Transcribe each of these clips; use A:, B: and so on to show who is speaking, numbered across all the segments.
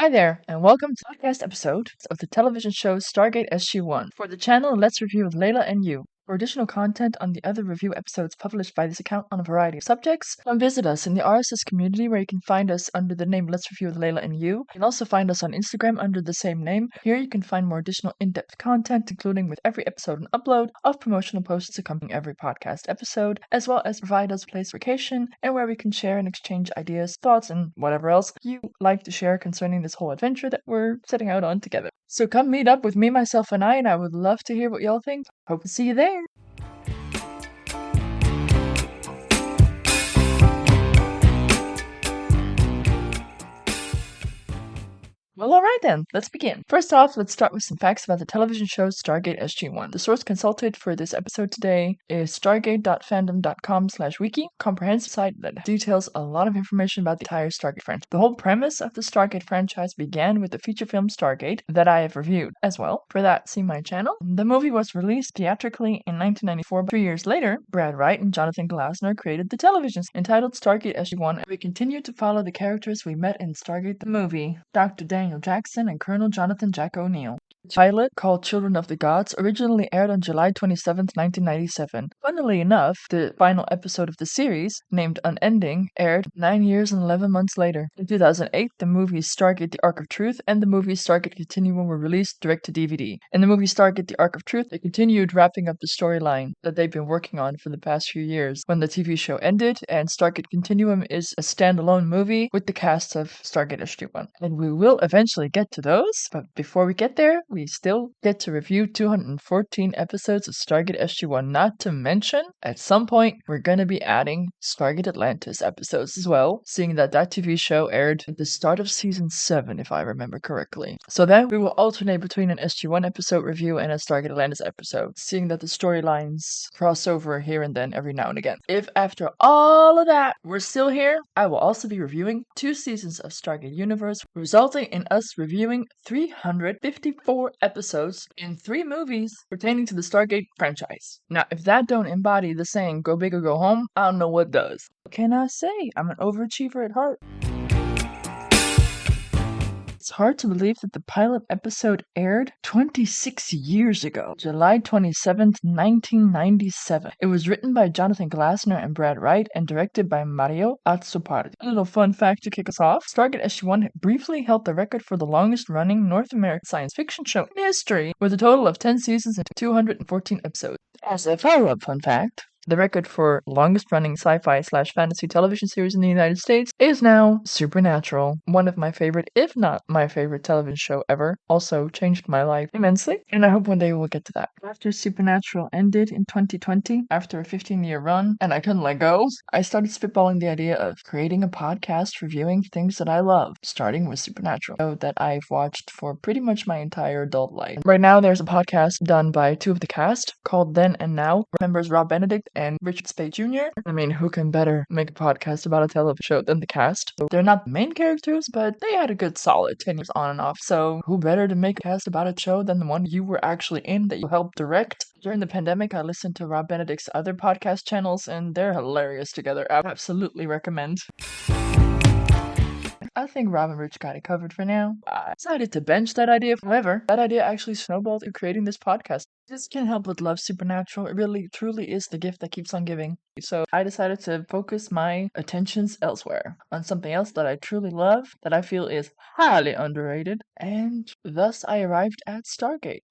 A: Hi there, and welcome to the podcast episode of the television show Stargate SG-1 for the channel Let's Review with Layla and You. For additional content on the other review episodes published by this account on a variety of subjects, come visit us in the RSS community where you can find us under the name Let's Review with Layla and You. You can also find us on Instagram under the same name. Here you can find more additional in-depth content, including with every episode an upload of promotional posts accompanying every podcast episode, as well as provide us a place for vacation and where we can share and exchange ideas, thoughts, and whatever else you like to share concerning this whole adventure that we're setting out on together. So come meet up with me, myself, and I would love to hear what y'all think. Hope to see you there. Well, alright then, let's begin. First off, let's start with some facts about the television show Stargate SG-1. The source consulted for this episode today is stargate.fandom.com/wiki, a comprehensive site that details a lot of information about the entire Stargate franchise. The whole premise of the Stargate franchise began with the feature film Stargate that I have reviewed as well. For that, see my channel. The movie was released theatrically in 1994, but 3 years later, Brad Wright and Jonathan Glasner created the television entitled Stargate SG-1. We continue to follow the characters we met in Stargate the movie, Dr. Daniel Jackson and Colonel Jonathan Jack O'Neill. The pilot, called Children of the Gods, originally aired on July 27, 1997. Funnily enough, the final episode of the series, named Unending, aired 9 years and 11 months later. In 2008, the movies Stargate The Ark of Truth and the movie Stargate Continuum were released direct to DVD. In the movie Stargate The Ark of Truth, they continued wrapping up the storyline that they've been working on for the past few years when the TV show ended, and Stargate Continuum is a standalone movie with the cast of Stargate SG-1. And we will eventually get to those, but before we get there, we still get to review 214 episodes of Stargate SG-1, not to mention, at some point, we're going to be adding Stargate Atlantis episodes as well, seeing that TV show aired at the start of season 7, if I remember correctly. So then, we will alternate between an SG-1 episode review and a Stargate Atlantis episode, seeing that the storylines cross over here and then every now and again. If after all of that, we're still here, I will also be reviewing 2 seasons of Stargate Universe, resulting in us reviewing 354 episodes in 3 movies pertaining to the Stargate franchise. Now, if that don't embody the saying, go big or go home, I don't know what does. What can I say? I'm an overachiever at heart. It's hard to believe that the pilot episode aired 26 years ago, July 27th, 1997. It was written by Jonathan Glasner and Brad Wright and directed by Mario Azzopardi. A little fun fact to kick us off, Stargate SG-1 briefly held the record for the longest-running North American science fiction show in history, with a total of 10 seasons and 214 episodes. As a follow-up fun fact, the record for longest-running sci-fi/fantasy television series in the United States is now Supernatural, one of my favorite, if not my favorite television show ever. Also changed my life immensely, and I hope one day we'll get to that. After Supernatural ended in 2020, after a 15-year run, and I couldn't let go, I started spitballing the idea of creating a podcast reviewing things that I love, starting with Supernatural, a show that I've watched for pretty much my entire adult life. Right now, there's a podcast done by 2 of the cast called Then and Now, members Rob Benedict and Richard Spade Jr. I mean, who can better make a podcast about a television show than the cast? They're not the main characters, but they had a good solid 10 years on and off, so who better to make a cast about a show than the one you were actually in that you helped direct? During the pandemic, I listened to Rob Benedict's other podcast channels, and they're hilarious together. I absolutely recommend. I think Rob and Rich got it covered for now. I decided to bench that idea. However, that idea actually snowballed into creating this podcast. I just can't help but love Supernatural. It really, truly is the gift that keeps on giving. So I decided to focus my attentions elsewhere, on something else that I truly love, that I feel is highly underrated, and thus I arrived at Stargate.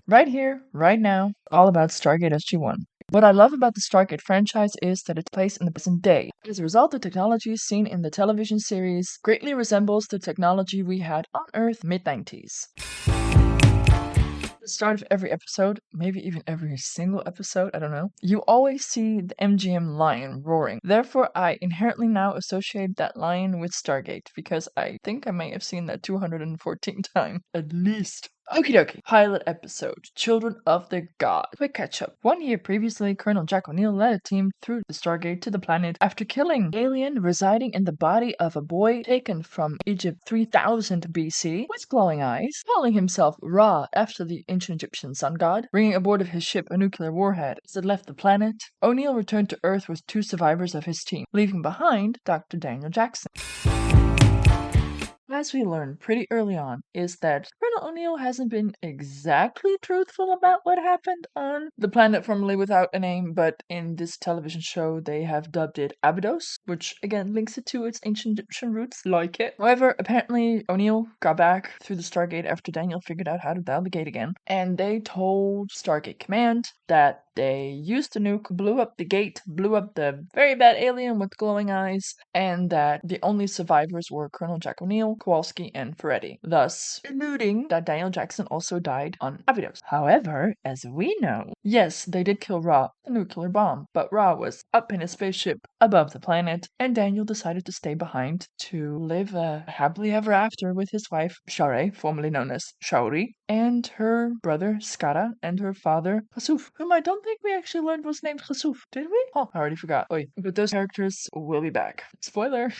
A: Right here, right now, all about Stargate SG-1. What I love about the Stargate franchise is that it's placed in the present day. As a result, the technology seen in the television series greatly resembles the technology we had on Earth mid-90s. At the start of every episode, maybe even every single episode, I don't know, you always see the MGM lion roaring. Therefore, I inherently now associate that lion with Stargate, because I think I may have seen that 214 times, at least. Okie dokie. Pilot episode, Children of the Gods. Quick catch up. 1 year previously, Colonel Jack O'Neill led a team through the Stargate to the planet after killing an alien residing in the body of a boy taken from Egypt 3000 BC with glowing eyes, calling himself Ra after the ancient Egyptian sun god, bringing aboard of his ship a nuclear warhead. As it left the planet, O'Neill returned to Earth with 2 survivors of his team, leaving behind Dr. Daniel Jackson. as we learned pretty early on, is that Colonel O'Neill hasn't been exactly truthful about what happened on the planet formerly without a name, but in this television show they have dubbed it Abydos, which again links it to its ancient Egyptian roots, like it. However, apparently O'Neill got back through the Stargate after Daniel figured out how to dial the gate again, and they told Stargate Command that they used the nuke, blew up the gate, blew up the very bad alien with glowing eyes, and that the only survivors were Colonel Jack O'Neill, Kowalski, and Ferretti, thus alluding that Daniel Jackson also died on Abydos. However, as we know, yes, they did kill Ra, the nuclear bomb, but Ra was up in his spaceship above the planet, and Daniel decided to stay behind to live happily ever after with his wife, Sha're, formerly known as Shaori, and her brother, Skara, and her father, Hasuf, whom I don't think we actually learned was named Hasuf, did we? Oh, I already forgot. Oy. But those characters will be back. Spoiler!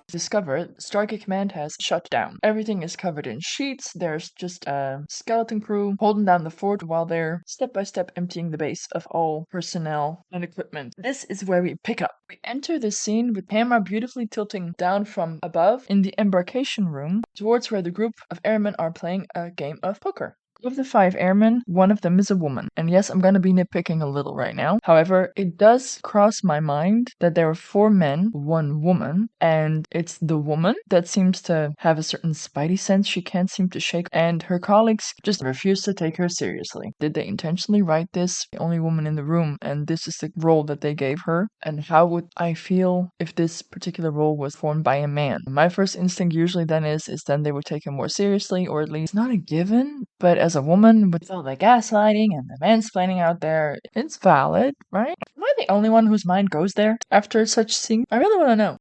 A: Discover Stargate Command has shut down. Everything is covered in sheets. There's just a skeleton crew holding down the fort while they're step by step emptying the base of all personnel and equipment. This is where we pick up. We enter the scene with camera beautifully tilting down from above in the embarkation room towards where the group of airmen are playing a game of poker. Of the 5 airmen, one of them is a woman. And yes, I'm going to be nitpicking a little right now. However, it does cross my mind that there are 4 men, 1 woman, and it's the woman that seems to have a certain spidey sense she can't seem to shake, and her colleagues just refuse to take her seriously. Did they intentionally write this? The only woman in the room, and this is the role that they gave her? And how would I feel if this particular role was formed by a man? My first instinct usually then is then they would take him more seriously, or at least not a given, but as a woman with all the gaslighting and the mansplaining out there, it's valid, right? Am I the only one whose mind goes there after such scene? I really want to know.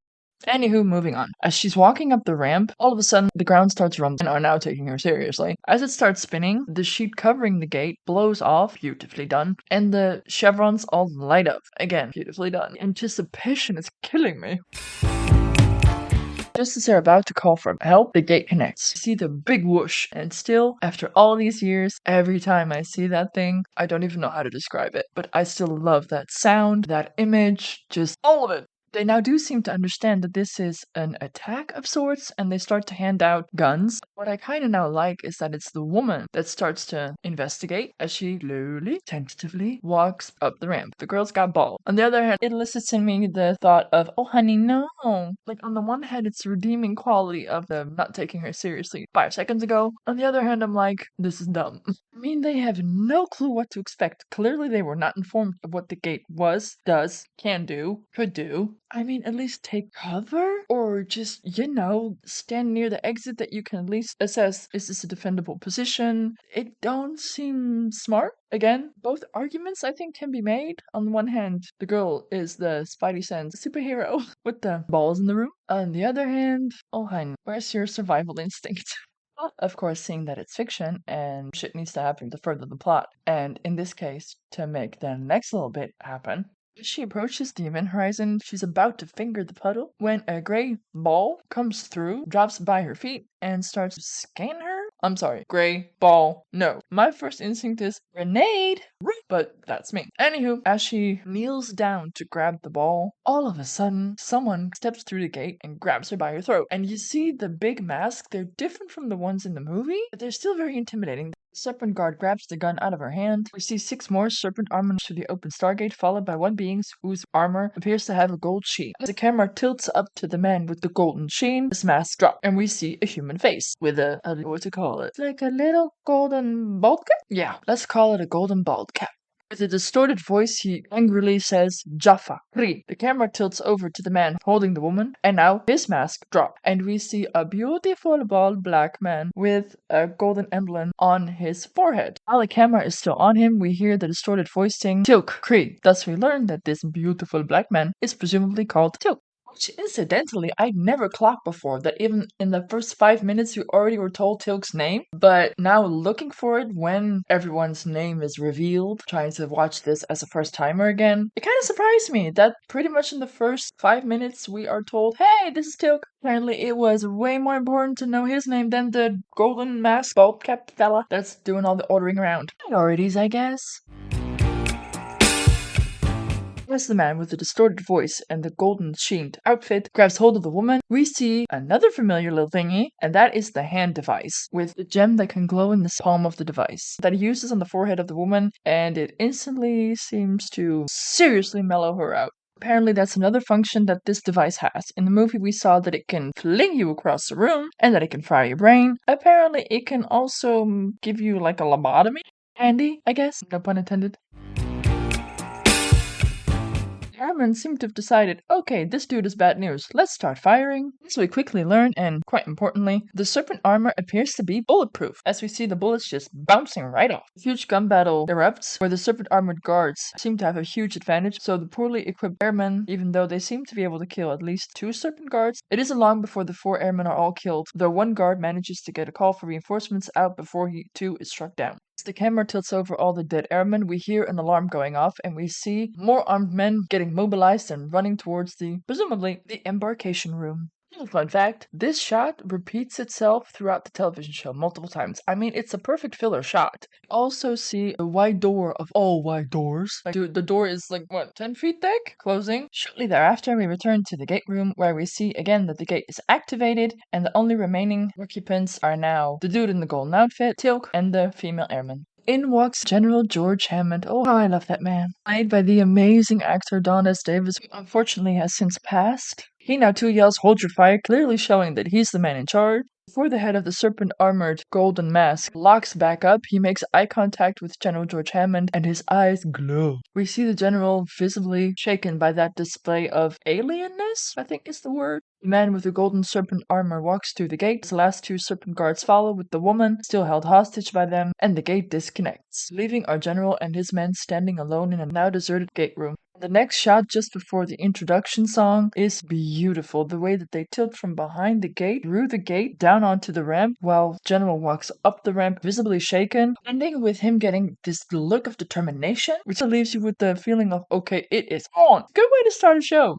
A: Anywho, moving on. As she's walking up the ramp, all of a sudden the ground starts rumbling and are now taking her seriously. As it starts spinning, the sheet covering the gate blows off, beautifully done, and the chevrons all light up. Again, beautifully done. Anticipation is killing me. Just as they're about to call for help, the gate connects. You see the big whoosh, and still, after all these years, every time I see that thing, I don't even know how to describe it, but I still love that sound, that image, just all of it. They now do seem to understand that this is an attack of sorts, and they start to hand out guns. What I kind of now like is that it's the woman that starts to investigate as she slowly, tentatively walks up the ramp. The girl's got balls. On the other hand, it elicits in me the thought of, oh honey, no. Like on the one hand, it's the redeeming quality of them not taking her seriously 5 seconds ago. On the other hand, I'm like, this is dumb. I mean, they have no clue what to expect. Clearly, they were not informed of what the gate was, does, can do, could do. I mean, at least take cover? Or just, stand near the exit that you can at least assess, is this a defendable position? It don't seem smart. Again, both arguments I think can be made. On the one hand, the girl is the Spidey Sense superhero with the balls in the room. On the other hand, oh hun, where's your survival instinct? Of course, seeing that it's fiction and shit needs to happen to further the plot. And in this case, to make the next little bit happen, as she approaches the event horizon, she's about to finger the puddle when a gray ball comes through, drops by her feet, and starts to scan her. I'm sorry, gray ball, no. My first instinct is grenade, but that's me. Anywho, as she kneels down to grab the ball, all of a sudden, someone steps through the gate and grabs her by her throat. And you see the big mask, they're different from the ones in the movie, but they're still very intimidating. The serpent guard grabs the gun out of her hand. We see 6 more serpent armor to the open Stargate, followed by one being whose armor appears to have a gold sheen. As the camera tilts up to the man with the golden sheen, his mask drops, and we see a human face with a what to call it? It's like a little golden bald cap? Yeah, let's call it a golden bald cap. With a distorted voice, he angrily says, Jaffa, Ri. The camera tilts over to the man holding the woman, and now his mask drops, and we see a beautiful bald black man with a golden emblem on his forehead. While the camera is still on him, we hear the distorted voice sing, Teal'c, Kree. Thus we learn that this beautiful black man is presumably called Teal'c. Which, incidentally, I'd never clocked before, that even in the first 5 minutes we already were told Teal'c's name, but now looking for it when everyone's name is revealed, trying to watch this as a first-timer again, it kind of surprised me that pretty much in the first 5 minutes we are told, hey, this is Teal'c. Apparently it was way more important to know his name than the golden mask bald cap fella that's doing all the ordering around. Priorities, I guess. As the man with the distorted voice and the golden sheened outfit grabs hold of the woman, we see another familiar little thingy, and that is the hand device, with the gem that can glow in the palm of the device, that he uses on the forehead of the woman, and it instantly seems to seriously mellow her out. Apparently that's another function that this device has. In the movie we saw that it can fling you across the room, and that it can fry your brain. Apparently it can also give you like a lobotomy. Handy, I guess, no pun intended. Hammond seemed to have decided, okay, this dude is bad news, let's start firing. As we quickly learn, and quite importantly, the serpent armor appears to be bulletproof, as we see the bullets just bouncing right off. A huge gun battle erupts, where the serpent armored guards seem to have a huge advantage, so the poorly equipped airmen, even though they seem to be able to kill at least 2 serpent guards, it isn't long before the 4 airmen are all killed, though one guard manages to get a call for reinforcements out before he too is struck down. As the camera tilts over all the dead airmen, we hear an alarm going off, and we see more armed men getting mobilized and running towards presumably, the embarkation room. Fun fact, this shot repeats itself throughout the television show multiple times. I mean, it's a perfect filler shot. We also see a wide door of all wide doors. Like, dude, the door is like, what, 10 feet thick? Closing. Shortly thereafter, we return to the gate room, where we see again that the gate is activated, and the only remaining occupants are now the dude in the golden outfit, Teal'c, and the female airman. In walks General George Hammond. Oh, how I love that man. Played by the amazing actor Don S. Davis, who unfortunately has since passed. He now too yells, "Hold your fire," clearly showing that he's the man in charge. Before the head of the serpent-armored golden mask locks back up, he makes eye contact with General George Hammond, and his eyes glow. We see the general visibly shaken by that display of alienness, I think is the word. The man with the golden serpent armor walks through the gate. The last 2 serpent guards follow with the woman still held hostage by them, and the gate disconnects, leaving our general and his men standing alone in a now deserted gate room. The next shot just before the introduction song is beautiful. The way that they tilt from behind the gate, through the gate, down onto the ramp, while General walks up the ramp, visibly shaken, ending with him getting this look of determination, which leaves you with the feeling of, okay, it is on. Good way to start a show.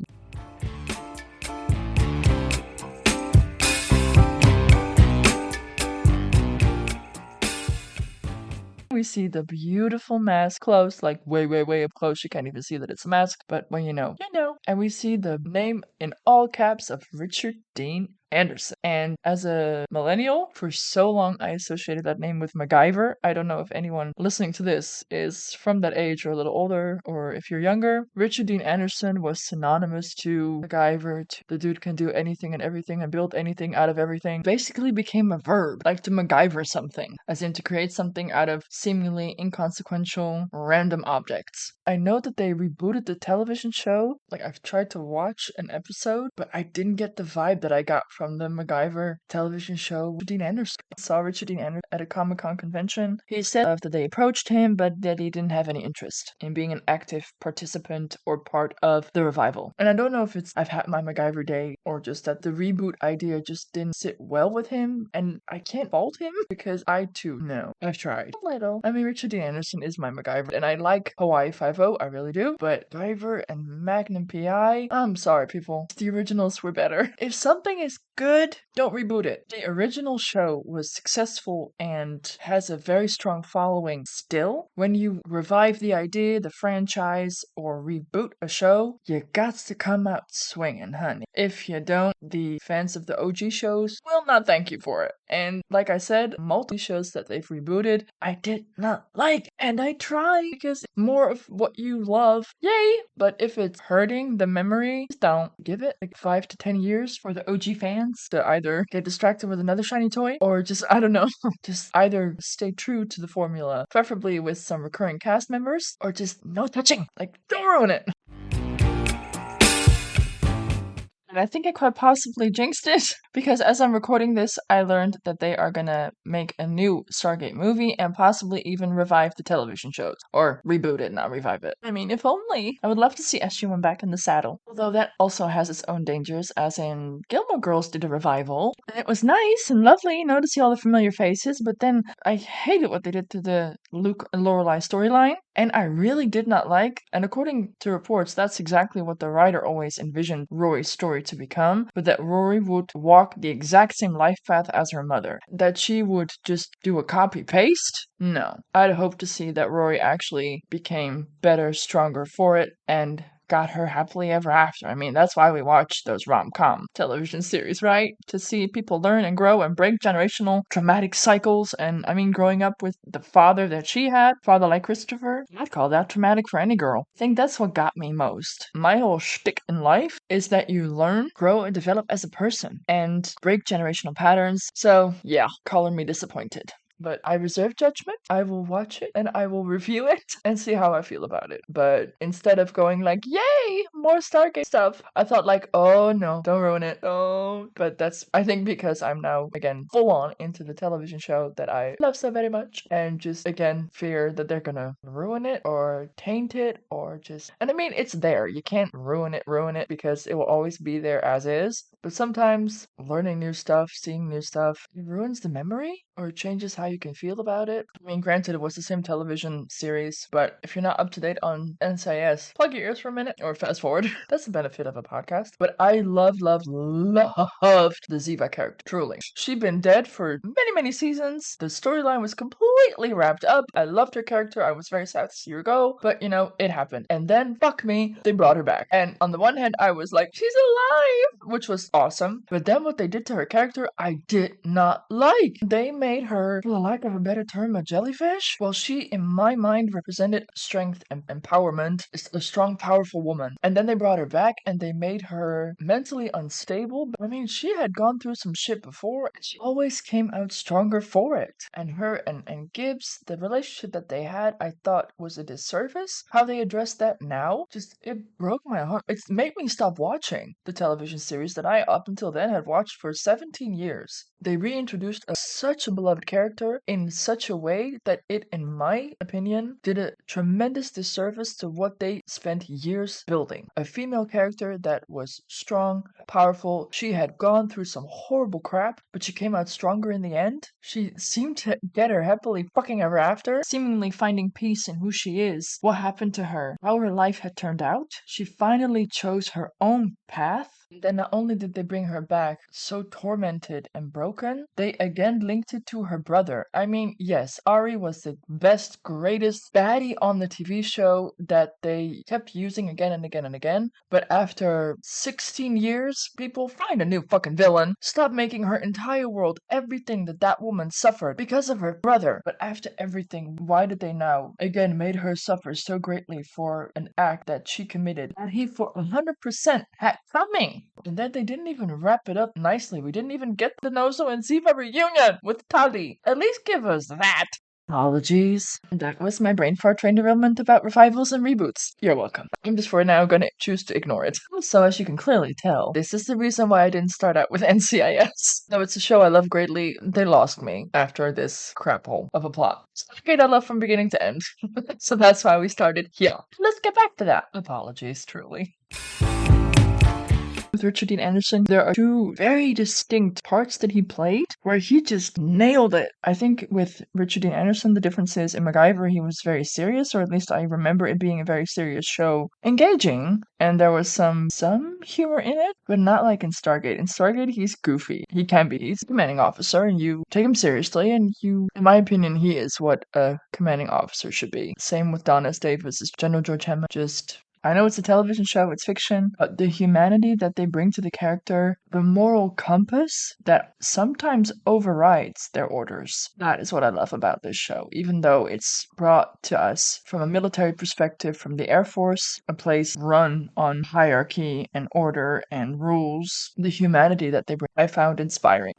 A: We see the beautiful mask close, like way up close. You can't even see that it's a mask, but when you know, you know. And we see the name in all caps of Richard Dean Anderson. And as a millennial, for so long I associated that name with MacGyver. I don't know if anyone listening to this is from that age or a little older, or if you're younger. Richard Dean Anderson was synonymous to MacGyver. The dude can do anything and everything and build anything out of everything. Basically became a verb, like to MacGyver something, as in to create something out of seemingly inconsequential random objects. I know that they rebooted the television show. Like, I've tried to watch an episode, but I didn't get the vibe that I got from the MacGyver television show. Richard Dean Anderson. I saw Richard Dean Anderson at a Comic-Con convention. He said that they approached him, but that he didn't have any interest in being an active participant or part of the revival. And I don't know if it's I've had my MacGyver day, or just that the reboot idea just didn't sit well with him, and I can't fault him because I too know I've tried a little. I mean, Richard Dean Anderson is my MacGyver, and I like Hawaii Five-0, I really do, but MacGyver and Magnum PI, I'm sorry people, the originals were better. If something is good, don't reboot it. The original show was successful and has a very strong following still. When you revive the idea, the franchise, or reboot a show, you got to come out swinging, honey. If you don't, the fans of the OG shows will not thank you for it. And like I said, multi shows that they've rebooted, I did not like, and I try because it's more of what you love. Yay! But if it's hurting the memory, don't. Give it like 5 to 10 years for the OG fans to either get distracted with another shiny toy, or just, I don't know, just either stay true to the formula, preferably with some recurring cast members, or just no touching. Like, don't ruin it. And I think I quite possibly jinxed it, because as I'm recording this, I learned that they are gonna make a new Stargate movie and possibly even revive the television shows. Or reboot it, not revive it. I mean, if only. I would love to see SG-1 back in the saddle. Although that also has its own dangers, as in Gilmore Girls did a revival. And it was nice and lovely, you know, to see all the familiar faces, but then I hated what they did to the Luke and Lorelai storyline. And I really did not like, and according to reports, that's exactly what the writer always envisioned Rory's story to become, but that Rory would walk the exact same life path as her mother. That she would just do a copy-paste? No. I'd hope to see that Rory actually became better, stronger for it, and got her happily ever after. I mean, that's why we watch those rom-com television series, right? To see people learn and grow and break generational traumatic cycles. And I mean, growing up with the father that she had, father like Christopher, I'd call that traumatic for any girl. I think that's what got me most. My whole shtick in life is that you learn, grow, and develop as a person and break generational patterns. So yeah, calling me disappointed. But I reserve judgment. I will watch it and I will review it and see how I feel about it. But instead of going like, yay, more Stargate stuff, I thought like, oh no, don't ruin it. Oh, but that's, I think, because I'm now, again, full on into the television show that I love so very much and just, again, fear that they're gonna ruin it or taint it or just, and I mean, it's there. You can't ruin it because it will always be there as is. But sometimes learning new stuff, seeing new stuff, it ruins the memory or changes how you can feel about it. I mean, granted, it was the same television series, but if you're not up to date on NCIS, plug your ears for a minute or fast forward. That's the benefit of a podcast. But I loved the Ziva character, truly. She'd been dead for many seasons. The storyline was completely wrapped up. I loved her character. I was very sad to see her go, but you know, it happened. And then, fuck me, they brought her back. And on the one hand, I was like, she's alive, which was awesome. But then what they did to her character, I did not like. They made her, for the lack of a better term, a jellyfish. Well, she, in my mind, represented strength and empowerment, a strong, powerful woman. And then they brought her back and they made her mentally unstable. I mean, she had gone through some shit before and she always came out stronger for it. And her and Gibbs, the relationship that they had, I thought was a disservice. How they addressed that now, just, it broke my heart. It made me stop watching the television series that I, up until then, had watched for 17 years. They reintroduced such a beloved character in such a way that it, in my opinion, did a tremendous disservice to what they spent years building. A female character that was strong, powerful. She had gone through some horrible crap, but she came out stronger in the end. She seemed to get her happily fucking ever after, seemingly finding peace in who she is, what happened to her, how her life had turned out. She finally chose her own path. Then not only did they bring her back so tormented and broken, they again linked it to her brother. I mean, yes, Ari was the best, greatest baddie on the TV show that they kept using again and again and again. But after 16 years, people find a new fucking villain. Stop making her entire world, everything that woman suffered because of her brother. But after everything, why did they now again made her suffer so greatly for an act that she committed that he for 100% had coming? And then they didn't even wrap it up nicely. We didn't even get the Nozo and Ziva reunion with Teal'c. At least give us that. Apologies. That was my brain fart train derailment about revivals and reboots. You're welcome. I'm just for now gonna choose to ignore it. So as you can clearly tell, this is the reason why I didn't start out with NCIS. Though it's a show I love greatly, they lost me after this crap hole of a plot. Stargate I love from beginning to end. So that's why we started here. Let's get back to that. Apologies, truly. With Richard Dean Anderson, there are two very distinct parts that he played where he just nailed it. I think with Richard Dean Anderson, the difference is in MacGyver, he was very serious, or at least I remember it being a very serious show. Engaging, and there was some humor in it, but not like in Stargate. In Stargate, he's goofy. He can be. He's a commanding officer, and you take him seriously, and in my opinion, he is what a commanding officer should be. Same with Don S. Davis as General George Hammond. I know it's a television show, it's fiction, but the humanity that they bring to the character, the moral compass that sometimes overrides their orders. That is what I love about this show, even though it's brought to us from a military perspective, from the Air Force, a place run on hierarchy and order and rules. The humanity that they bring, I found inspiring.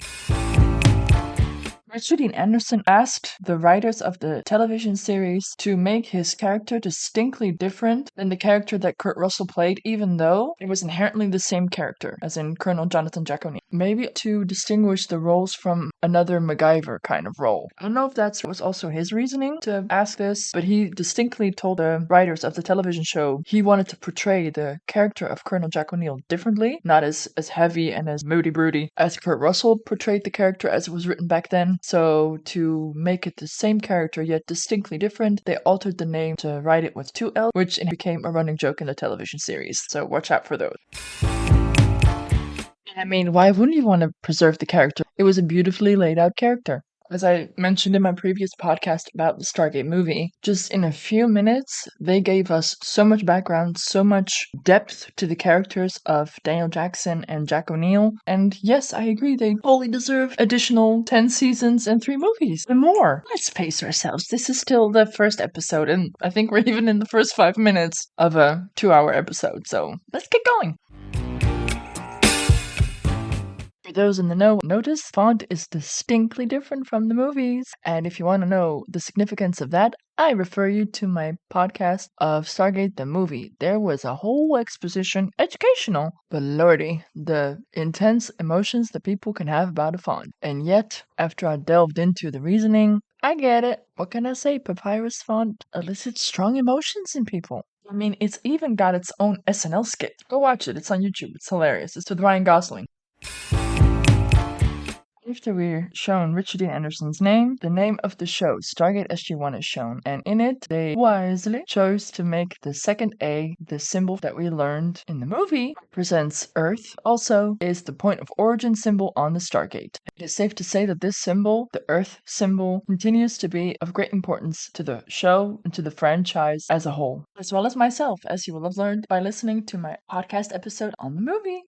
A: Richard Dean Anderson asked the writers of the television series to make his character distinctly different than the character that Kurt Russell played, even though it was inherently the same character, as in Colonel Jonathan Jack O'Neill. Maybe to distinguish the roles from another MacGyver kind of role. I don't know if that was also his reasoning to ask this, but he distinctly told the writers of the television show he wanted to portray the character of Colonel Jack O'Neill differently, not as heavy and as moody broody as Kurt Russell portrayed the character as it was written back then. So to make it the same character yet distinctly different, they altered the name to write it with 2 L, which became a running joke in the television series. So watch out for those. I mean, why wouldn't you want to preserve the character? It was a beautifully laid out character. As I mentioned in my previous podcast about the Stargate movie, just in a few minutes, they gave us so much background, so much depth to the characters of Daniel Jackson and Jack O'Neill. And yes, I agree, they fully deserve additional 10 seasons and 3 movies and more. Let's pace ourselves. This is still the first episode, and I think we're even in the first 5 minutes of a 2-hour episode, so let's get going. For those in the know, notice font is distinctly different from the movies. And if you want to know the significance of that, I refer you to my podcast of Stargate the movie. There was a whole exposition, educational, but lordy, the intense emotions that people can have about a font. And yet, after I delved into the reasoning, I get it. What can I say? Papyrus font elicits strong emotions in people. I mean, it's even got its own SNL skit. Go watch it. It's on YouTube. It's hilarious. It's with Ryan Gosling. After we're shown Richard Dean Anderson's name, the name of the show, Stargate SG-1, is shown, and in it, they wisely chose to make the second A the symbol that we learned in the movie represents Earth, also is the point of origin symbol on the Stargate. It is safe to say that this symbol, the Earth symbol, continues to be of great importance to the show and to the franchise as a whole, as well as myself, as you will have learned by listening to my podcast episode on the movie.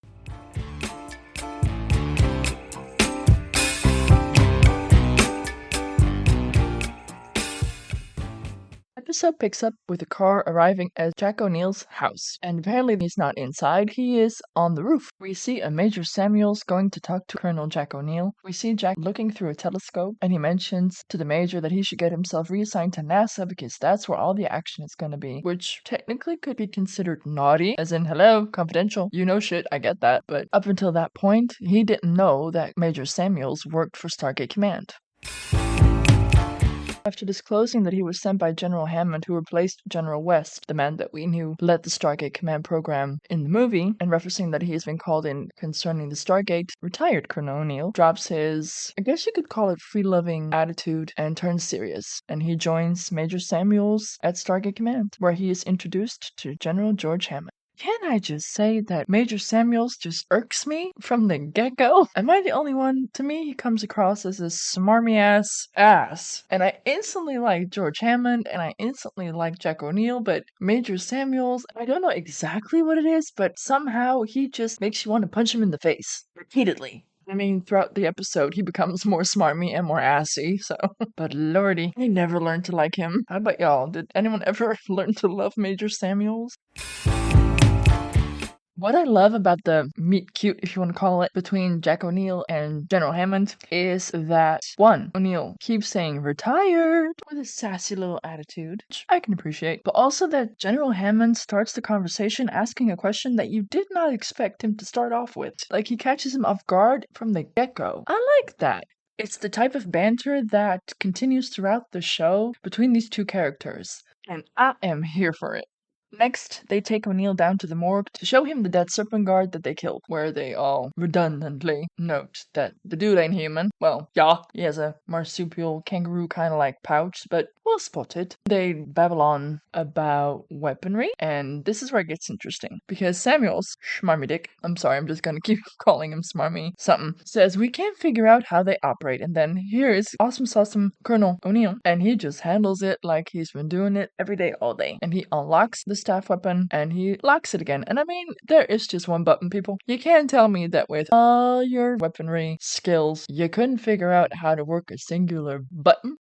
A: Episode picks up with the car arriving at Jack O'Neill's house, and apparently he's not inside, he is on the roof. We see a Major Samuels going to talk to Colonel Jack O'Neill. We see Jack looking through a telescope, and he mentions to the Major that he should get himself reassigned to NASA because that's where all the action is going to be, which technically could be considered naughty, as in, hello, confidential, you know shit, I get that, but up until that point, he didn't know that Major Samuels worked for Stargate Command. After disclosing that he was sent by General Hammond, who replaced General West, the man that we knew led the Stargate Command program in the movie, and referencing that he has been called in concerning the Stargate, retired Colonel O'Neill drops his, I guess you could call it free-loving attitude and turns serious, and he joins Major Samuels at Stargate Command, where he is introduced to General George Hammond. Can I just say that Major Samuels just irks me from the get-go? Am I the only one? To me, he comes across as a smarmy-ass ass. And I instantly like George Hammond, and I instantly like Jack O'Neill, but Major Samuels, I don't know exactly what it is, but somehow he just makes you want to punch him in the face. Repeatedly. I mean, throughout the episode, he becomes more smarmy and more assy, so. But lordy, I never learned to like him. How about y'all? Did anyone ever learn to love Major Samuels? What I love about the meet cute, if you want to call it, between Jack O'Neill and General Hammond is that, one, O'Neill keeps saying retired with a sassy little attitude, which I can appreciate, but also that General Hammond starts the conversation asking a question that you did not expect him to start off with. Like, he catches him off guard from the get-go. I like that. It's the type of banter that continues throughout the show between these two characters, and I am here for it. Next, they take O'Neill down to the morgue to show him the dead serpent guard that they killed, where they all redundantly note that the dude ain't human. Well, yeah, he has a marsupial kangaroo kind of like pouch, but well spotted. They babble on about weaponry, and this is where it gets interesting, because Samuels, Schmarmy Dick, I'm sorry, I'm just gonna keep calling him Smarmy something, says we can't figure out how they operate, and then here is awesome Colonel O'Neill, and he just handles it like he's been doing it every day all day, and he unlocks the staff weapon and he locks it again. And I mean, there is just one button, people. You can't tell me that with all your weaponry skills, you couldn't figure out how to work a singular button.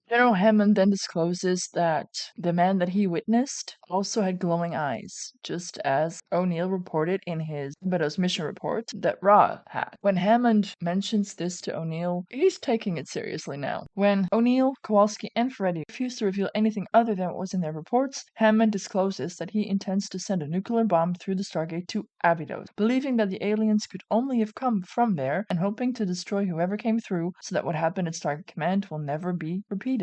A: General Hammond then discloses that the man that he witnessed also had glowing eyes, just as O'Neill reported in his Abydos mission report that Ra had. When Hammond mentions this to O'Neill, he's taking it seriously now. When O'Neill, Kowalski, and Ferretti refuse to reveal anything other than what was in their reports, Hammond discloses that he intends to send a nuclear bomb through the Stargate to Abydos, believing that the aliens could only have come from there and hoping to destroy whoever came through so that what happened at Stargate Command will never be repeated.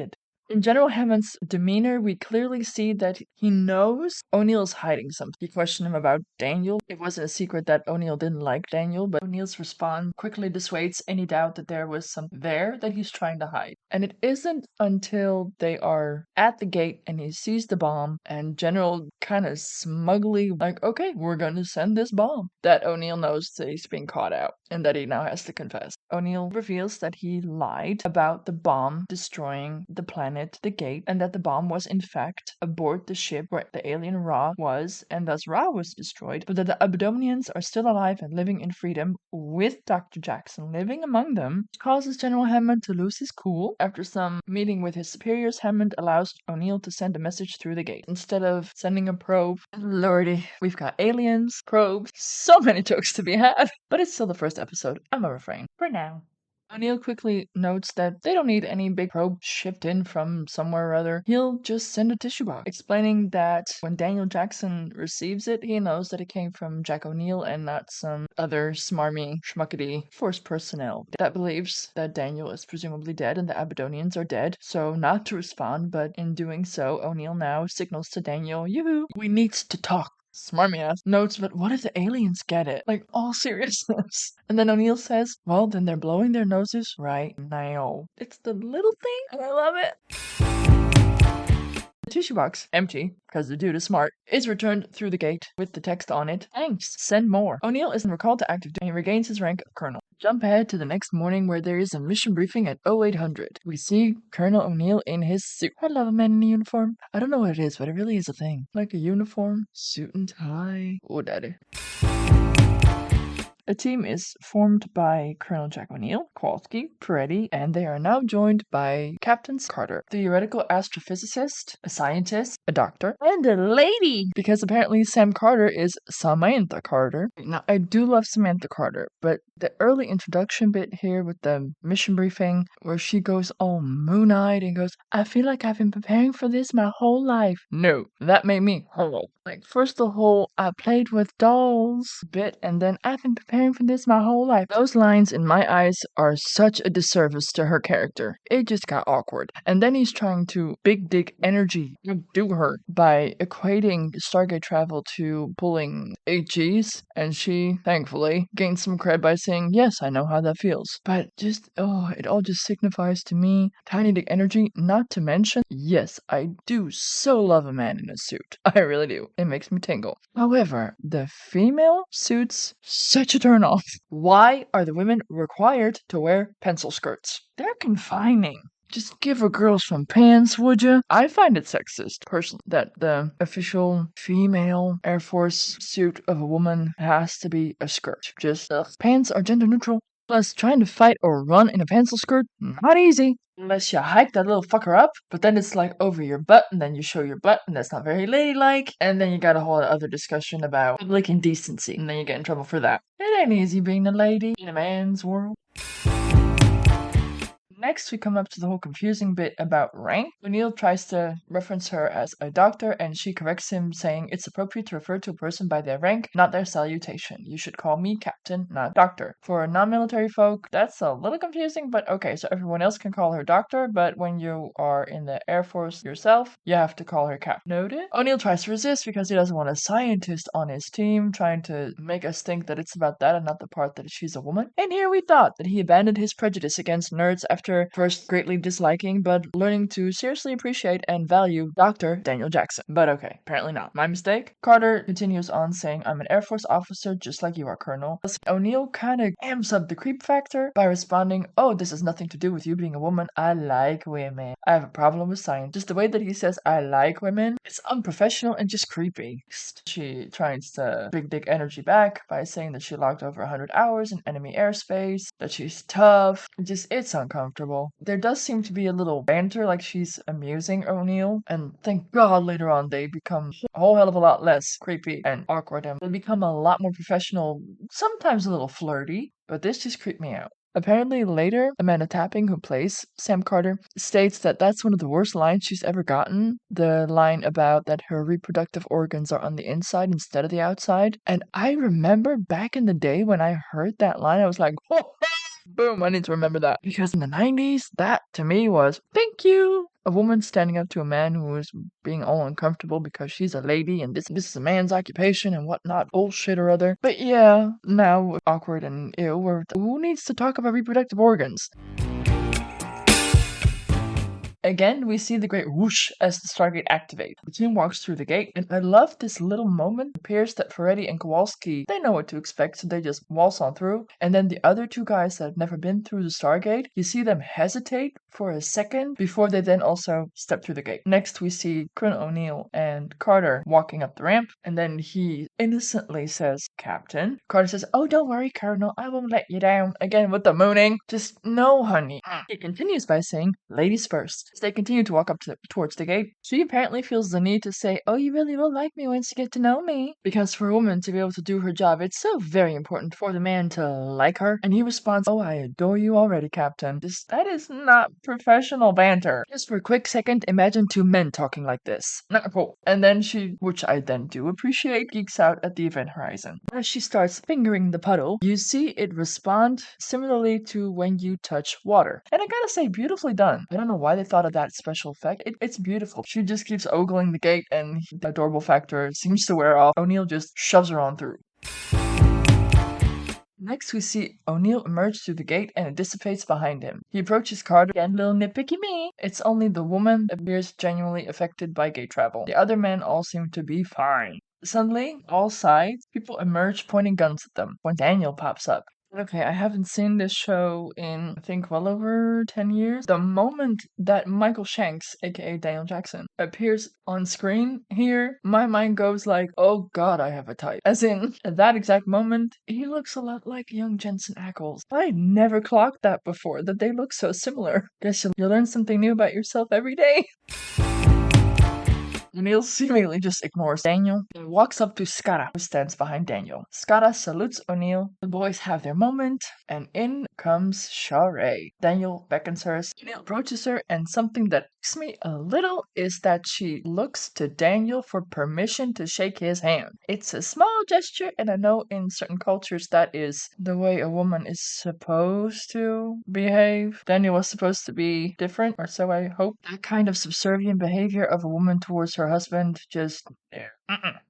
A: In General Hammond's demeanor, we clearly see that he knows O'Neill's hiding something. He questioned him about Daniel. It wasn't a secret that O'Neill didn't like Daniel, but O'Neill's response quickly dissuades any doubt that there was something there that he's trying to hide. And it isn't until they are at the gate and he sees the bomb and General kind of smugly like, okay, we're going to send this bomb, that O'Neill knows that he's being caught out and that he now has to confess. O'Neill reveals that he lied about the bomb destroying the planet, the gate, and that the bomb was in fact aboard the ship where the alien Ra was, and thus Ra was destroyed, but that the Abdominians are still alive and living in freedom with Dr. Jackson living among them, which causes General Hammond to lose his cool. After some meeting with his superiors, Hammond allows O'Neill to send a message through the gate instead of sending a probe. Lordy, we've got aliens, probes, so many jokes to be had, but it's still the first episode. I'm a refrain for now. O'Neill quickly notes that they don't need any big probe shipped in from somewhere or other. He'll just send a tissue box, explaining that when Daniel Jackson receives it, he knows that it came from Jack O'Neill and not some other smarmy, schmuckety force personnel that believes that Daniel is presumably dead and the Abydonians are dead, so not to respond, but in doing so, O'Neill now signals to Daniel, yoo-hoo, we need to talk. Smarmy ass notes, but what if the aliens get it? Like, all seriousness. And then O'Neill says, well, then they're blowing their noses right now. It's the little thing, and I love it. The tissue box, empty, because the dude is smart, is returned through the gate with the text on it, thanks, send more. O'Neill is recalled to active duty and he regains his rank of colonel. Jump ahead to the next morning where there is a mission briefing at 0800. We see Colonel O'Neill in his suit. I love a man in a uniform. I don't know what it is, but it really is a thing. Like a uniform, suit and tie. Oh, daddy. A team is formed by Colonel Jack O'Neill, Kowalski, Peretti, and they are now joined by Captain Carter, theoretical astrophysicist, a scientist, a doctor, and a lady! Because apparently Sam Carter is Samantha Carter. Now, I do love Samantha Carter, but the early introduction bit here with the mission briefing, where she goes all moon-eyed and goes, I feel like I've been preparing for this my whole life. No, that made me hollow. Like, first the whole, I played with dolls bit, and then I've been preparing for this my whole life. Those lines, in my eyes, are such a disservice to her character. It just got awkward. And then he's trying to big dig energy do her by equating Stargate travel to pulling 8Gs, and she, thankfully, gains some cred by saying, yes, I know how that feels. But just, it all just signifies to me tiny dig energy, not to mention, yes, I do so love a man in a suit. I really do. It makes me tingle. However, the female suits, such a turn off. Why are the women required to wear pencil skirts? They're confining. Just give her girls some pants, would you? I find it sexist, personally, that the official female Air Force suit of a woman has to be a skirt. Just, pants are gender neutral. Plus, trying to fight or run in a pencil skirt, not easy. Unless you hike that little fucker up, but then it's like over your butt, and then you show your butt, and that's not very ladylike. And then you got a whole other discussion about public indecency, and then you get in trouble for that. It ain't easy being a lady in a man's world. Next, we come up to the whole confusing bit about rank. O'Neill tries to reference her as a doctor, and she corrects him, saying it's appropriate to refer to a person by their rank, not their salutation. You should call me captain, not doctor. For non-military folk, that's a little confusing, but okay, so everyone else can call her doctor, but when you are in the Air Force yourself, you have to call her captain. Noted? O'Neill tries to resist because he doesn't want a scientist on his team, trying to make us think that it's about that and not the part that she's a woman. And here we thought that he abandoned his prejudice against nerds after first greatly disliking, but learning to seriously appreciate and value Dr. Daniel Jackson. But okay, apparently not. My mistake. Carter continues on saying, I'm an Air Force officer just like you are, Colonel. O'Neill kind of amps up the creep factor by responding, oh, this has nothing to do with you being a woman. I like women. I have a problem with science. Just the way that he says, I like women, it's unprofessional and just creepy. She tries to big dig energy back by saying that she logged over 100 hours in enemy airspace, that she's tough. It's uncomfortable. There does seem to be a little banter, like she's amusing O'Neill, and thank God later on they become a whole hell of a lot less creepy and awkward, and they become a lot more professional, sometimes a little flirty, but this just creeped me out. Apparently later, Amanda Tapping, who plays Sam Carter, states that that's one of the worst lines she's ever gotten. The line about that her reproductive organs are on the inside instead of the outside. And I remember back in the day when I heard that line, I was like, oh, Boom, I need to remember that. Because in the 90s, that to me was, thank you. A woman standing up to a man who was being all uncomfortable because she's a lady and this is a man's occupation and whatnot bullshit or other. But yeah, now awkward and ill, who needs to talk about reproductive organs? Again, we see the great whoosh as the Stargate activates. The team walks through the gate, and I love this little moment. It appears that Ferretti and Kowalski, they know what to expect, so they just waltz on through. And then the other two guys that have never been through the Stargate, you see them hesitate for a second before they then also step through the gate. Next, we see Colonel O'Neill and Carter walking up the ramp, and then he innocently says, Captain. Carter says, oh, don't worry, Colonel, I won't let you down. Again, with the mooning. Just, no, honey. He continues by saying, ladies first. As they continue to walk up towards the gate, she apparently feels the need to say, oh, you really will like me once you get to know me. Because for a woman to be able to do her job, it's so very important for the man to like her. And he responds, oh, I adore you already, Captain. That is not professional banter. Just for a quick second, imagine two men talking like this. Not cool. And then she, which I then do appreciate, geeks out at the event horizon. As she starts fingering the puddle, you see it respond similarly to when you touch water. And I gotta say, beautifully done. I don't know why they thought of that special effect. It's beautiful. She just keeps ogling the gate and the adorable factor seems to wear off. O'Neill just shoves her on through. Next, we see O'Neill emerge through the gate and it dissipates behind him. He approaches Carter and little nitpicky me. It's only the woman that appears genuinely affected by gate travel. The other men all seem to be fine. Suddenly, all sides, people emerge pointing guns at them when Daniel pops up. Okay, I haven't seen this show in, I think, well over 10 years. The moment that Michael Shanks, aka Daniel Jackson, appears on screen here, my mind goes like, oh god, I have a type. As in, at that exact moment, he looks a lot like young Jensen Ackles. I never clocked that before, that they look so similar. Guess you learn something new about yourself every day. O'Neill seemingly just ignores Daniel and walks up to Skara, who stands behind Daniel. Skara salutes O'Neill. The boys have their moment, and in comes Sha're. Daniel beckons her. O'Neill approaches her, and something that irks me a little is that she looks to Daniel for permission to shake his hand. It's a small gesture, and I know in certain cultures that is the way a woman is supposed to behave. Daniel was supposed to be different, or so I hope. That kind of subservient behavior of a woman towards her husband just there.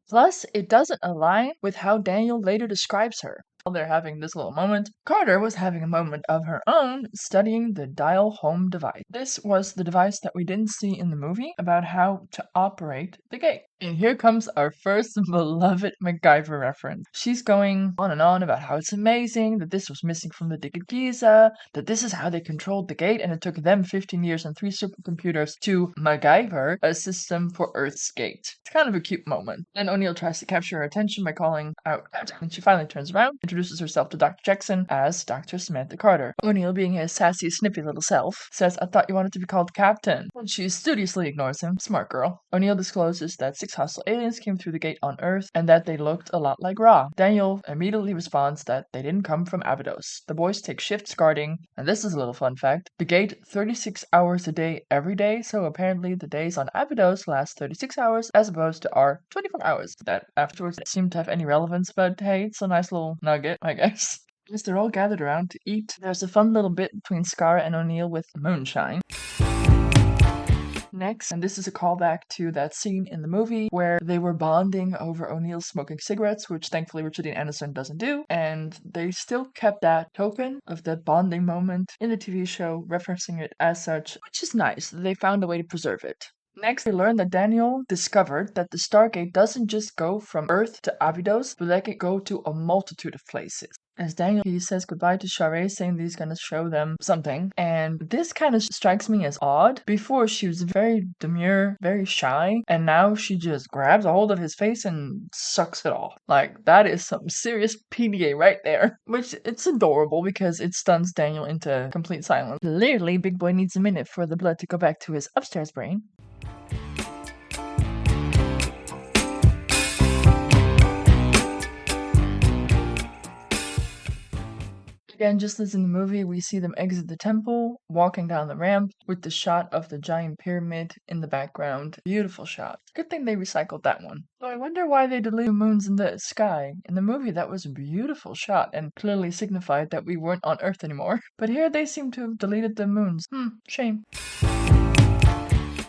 A: Plus, it doesn't align with how Daniel later describes her. While they're having this little moment, Carter was having a moment of her own studying the dial home device. This was the device that we didn't see in the movie about how to operate the gate. And here comes our first beloved MacGyver reference. She's going on and on about how it's amazing that this was missing from the Dig at Giza, that this is how they controlled the gate, and it took them 15 years and 3 supercomputers to MacGyver a system for Earth's gate. It's kind of a cute moment. Then O'Neill tries to capture her attention by calling out, and she finally turns around, introduces herself to Dr. Jackson as Dr. Samantha Carter. O'Neill, being his sassy, snippy little self, says, I thought you wanted to be called Captain. And she studiously ignores him. Smart girl. O'Neill discloses that 6 hostile aliens came through the gate on Earth and that they looked a lot like Ra. Daniel immediately responds that they didn't come from Abydos. The boys take shifts guarding, and this is a little fun fact, the gate 36 hours a day every day, so apparently the days on Abydos last 36 hours as opposed to our 24 hours. That afterwards didn't seem to have any relevance, but hey, it's a nice little nugget, I guess. As they're all gathered around to eat, there's a fun little bit between Skara and O'Neill with moonshine. Next, and this is a callback to that scene in the movie where they were bonding over O'Neill smoking cigarettes, which thankfully Richard Dean Anderson doesn't do, and they still kept that token of that bonding moment in the TV show, referencing it as such, which is nice. They found a way to preserve it. Next, we learn that Daniel discovered that the Stargate doesn't just go from Earth to Abydos, but that it go to a multitude of places. As Daniel, he says goodbye to Sha're, saying that he's going to show them something. And this kind of strikes me as odd. Before, she was very demure, very shy, and now she just grabs a hold of his face and sucks it off. Like, that is some serious PDA right there. Which, it's adorable because it stuns Daniel into complete silence. Clearly, Big Boy needs a minute for the blood to go back to his upstairs brain. Again, just as in the movie, we see them exit the temple, walking down the ramp, with the shot of the giant pyramid in the background. Beautiful shot. Good thing they recycled that one. So I wonder why they deleted moons in the sky. In the movie, that was a beautiful shot and clearly signified that we weren't on Earth anymore. But here they seem to have deleted the moons. Shame.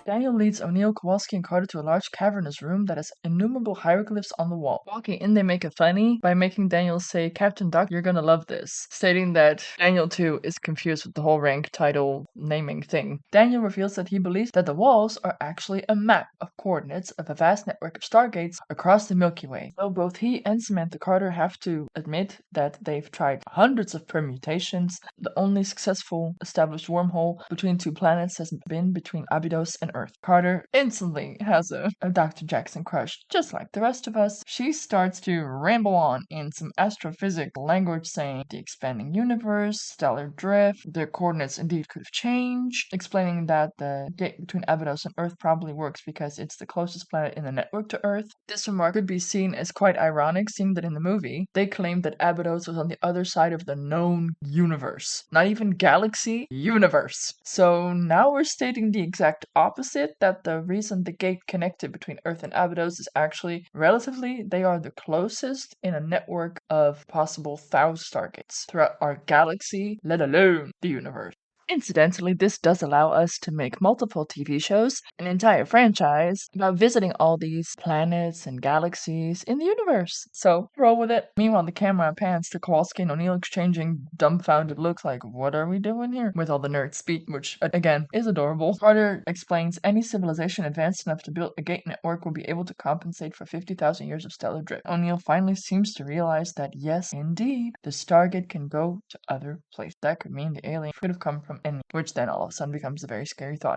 A: Daniel leads O'Neill, Kowalski, and Carter to a large cavernous room that has innumerable hieroglyphs on the wall. Walking in, they make it funny by making Daniel say, "Captain Duck, you're gonna love this," stating that Daniel, too, is confused with the whole rank title naming thing. Daniel reveals that he believes that the walls are actually a map of coordinates of a vast network of stargates across the Milky Way. Though both he and Samantha Carter have to admit that they've tried hundreds of permutations, the only successful established wormhole between two planets has been between Abydos and Earth. Carter instantly has a Dr. Jackson crush, just like the rest of us. She starts to ramble on in some astrophysics language, saying the expanding universe, stellar drift, their coordinates indeed could have changed, explaining that the gate between Abydos and Earth probably works because it's the closest planet in the network to Earth. This remark could be seen as quite ironic, seeing that in the movie, they claimed that Abydos was on the other side of the known universe. Not even galaxy, universe. So now we're stating the exact opposite, that the reason the gate connected between Earth and Abydos is actually, relatively, they are the closest in a network of possible 1,000 stargates throughout our galaxy, let alone the universe. Incidentally, this does allow us to make multiple TV shows, an entire franchise, about visiting all these planets and galaxies in the universe. So, roll with it. Meanwhile, the camera pans to Kowalski and O'Neill exchanging dumbfounded looks like, what are we doing here? With all the nerd speak, which, again, is adorable. Carter explains any civilization advanced enough to build a gate network will be able to compensate for 50,000 years of stellar drift. O'Neill finally seems to realize that, yes, indeed, the Stargate can go to other places. That could mean the alien could have come from which then all of a sudden becomes a very scary thought.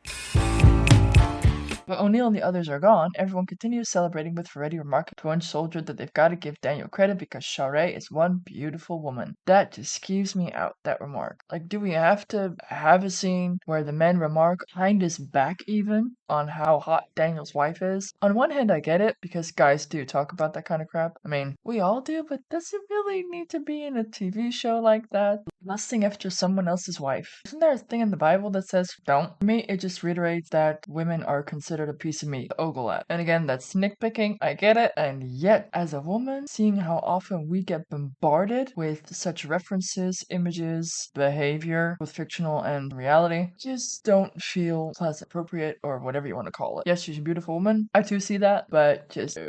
A: But O'Neill and the others are gone, everyone continues celebrating with Ferretti remarking to one soldier that they've got to give Daniel credit because Sha're is one beautiful woman. That just skeeves me out, that remark. Like, do we have to have a scene where the men remark behind his back even on how hot Daniel's wife is? On one hand, I get it, because guys do talk about that kind of crap. I mean, we all do, but does it really need to be in a TV show like that? Lusting after someone else's wife. Isn't there a thing in the Bible that says don't? For me, it just reiterates that women are considered a piece of meat to ogle at. And again, that's nitpicking, I get it. And yet, as a woman, seeing how often we get bombarded with such references, images, behavior, both fictional and reality, just don't feel pleasant, appropriate, or whatever you want to call it. Yes, she's a beautiful woman. I too see that, but just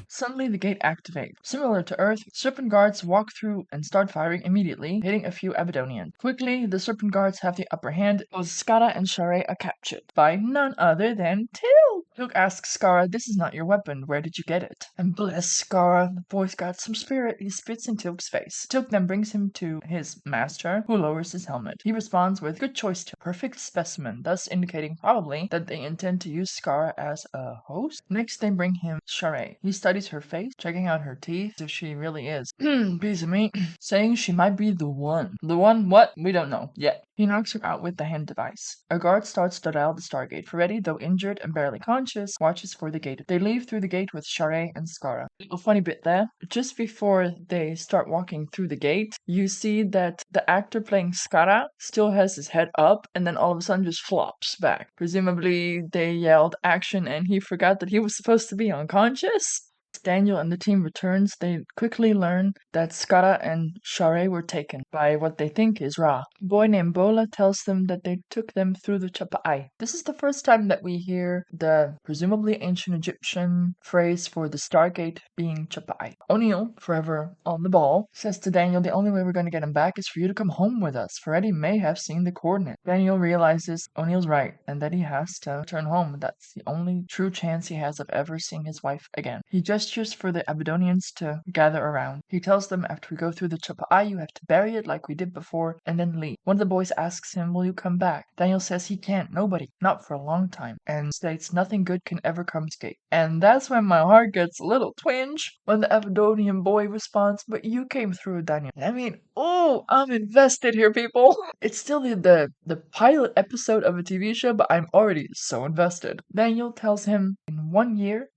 A: Suddenly, the gate activates. Similar to Earth, Serpent Guards walk through and start firing immediately, hitting a few Abydonians. Quickly, the Serpent Guards have the upper hand. Both Skara and Sha're are captured by none other than Teal'c. Teal'c asks Skara, "This is not your weapon. Where did you get it?" And bless Skara, the boy's got some spirit. He spits in Teal'c's face. Teal'c then brings him to his master, who lowers his helmet. He responds with, "Good choice, Teal'c. Perfect specimen," thus indicating probably that they intend to use Skara as a host. Next, they bring him Sha're. He studies her face, checking out her teeth, if she really is piece of meat, saying she might be the one. The one what? We don't know yet. He knocks her out with the hand device. A guard starts to dial the Stargate. Ferretti, though injured and barely conscious, watches for the gate. They leave through the gate with Sha're and Skara. A funny bit there. Just before they start walking through the gate, you see that the actor playing Skara still has his head up and then all of a sudden just flops back. Presumably they yelled action and he forgot that he was supposed to be unconscious. Daniel and the team returns, they quickly learn that Skara and Sha're were taken by what they think is Ra. A boy named Bola tells them that they took them through the Chapa'ai. This is the first time that we hear the presumably ancient Egyptian phrase for the Stargate being Chapa'ai. O'Neill, forever on the ball, says to Daniel, "The only way we're going to get him back is for you to come home with us. Ferretti may have seen the coordinate." Daniel realizes O'Neill's right and that he has to return home. That's the only true chance he has of ever seeing his wife again. He gestures for the Abydonians to gather around. He tells them, "After we go through the Chapa'ai, you have to bury it like we did before, and then leave." One of the boys asks him, "Will you come back?" Daniel says he can't, nobody, not for a long time, and states nothing good can ever come to Gate. And that's when my heart gets a little twinge, when the Abydonian boy responds, "But you came through, Daniel." I mean, oh, I'm invested here, people. It's still the pilot episode of a TV show, but I'm already so invested. Daniel tells him in 1 year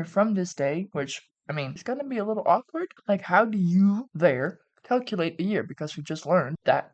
A: from this day, which I mean, it's gonna be a little awkward. Like, how do you there calculate a year? Because we just learned that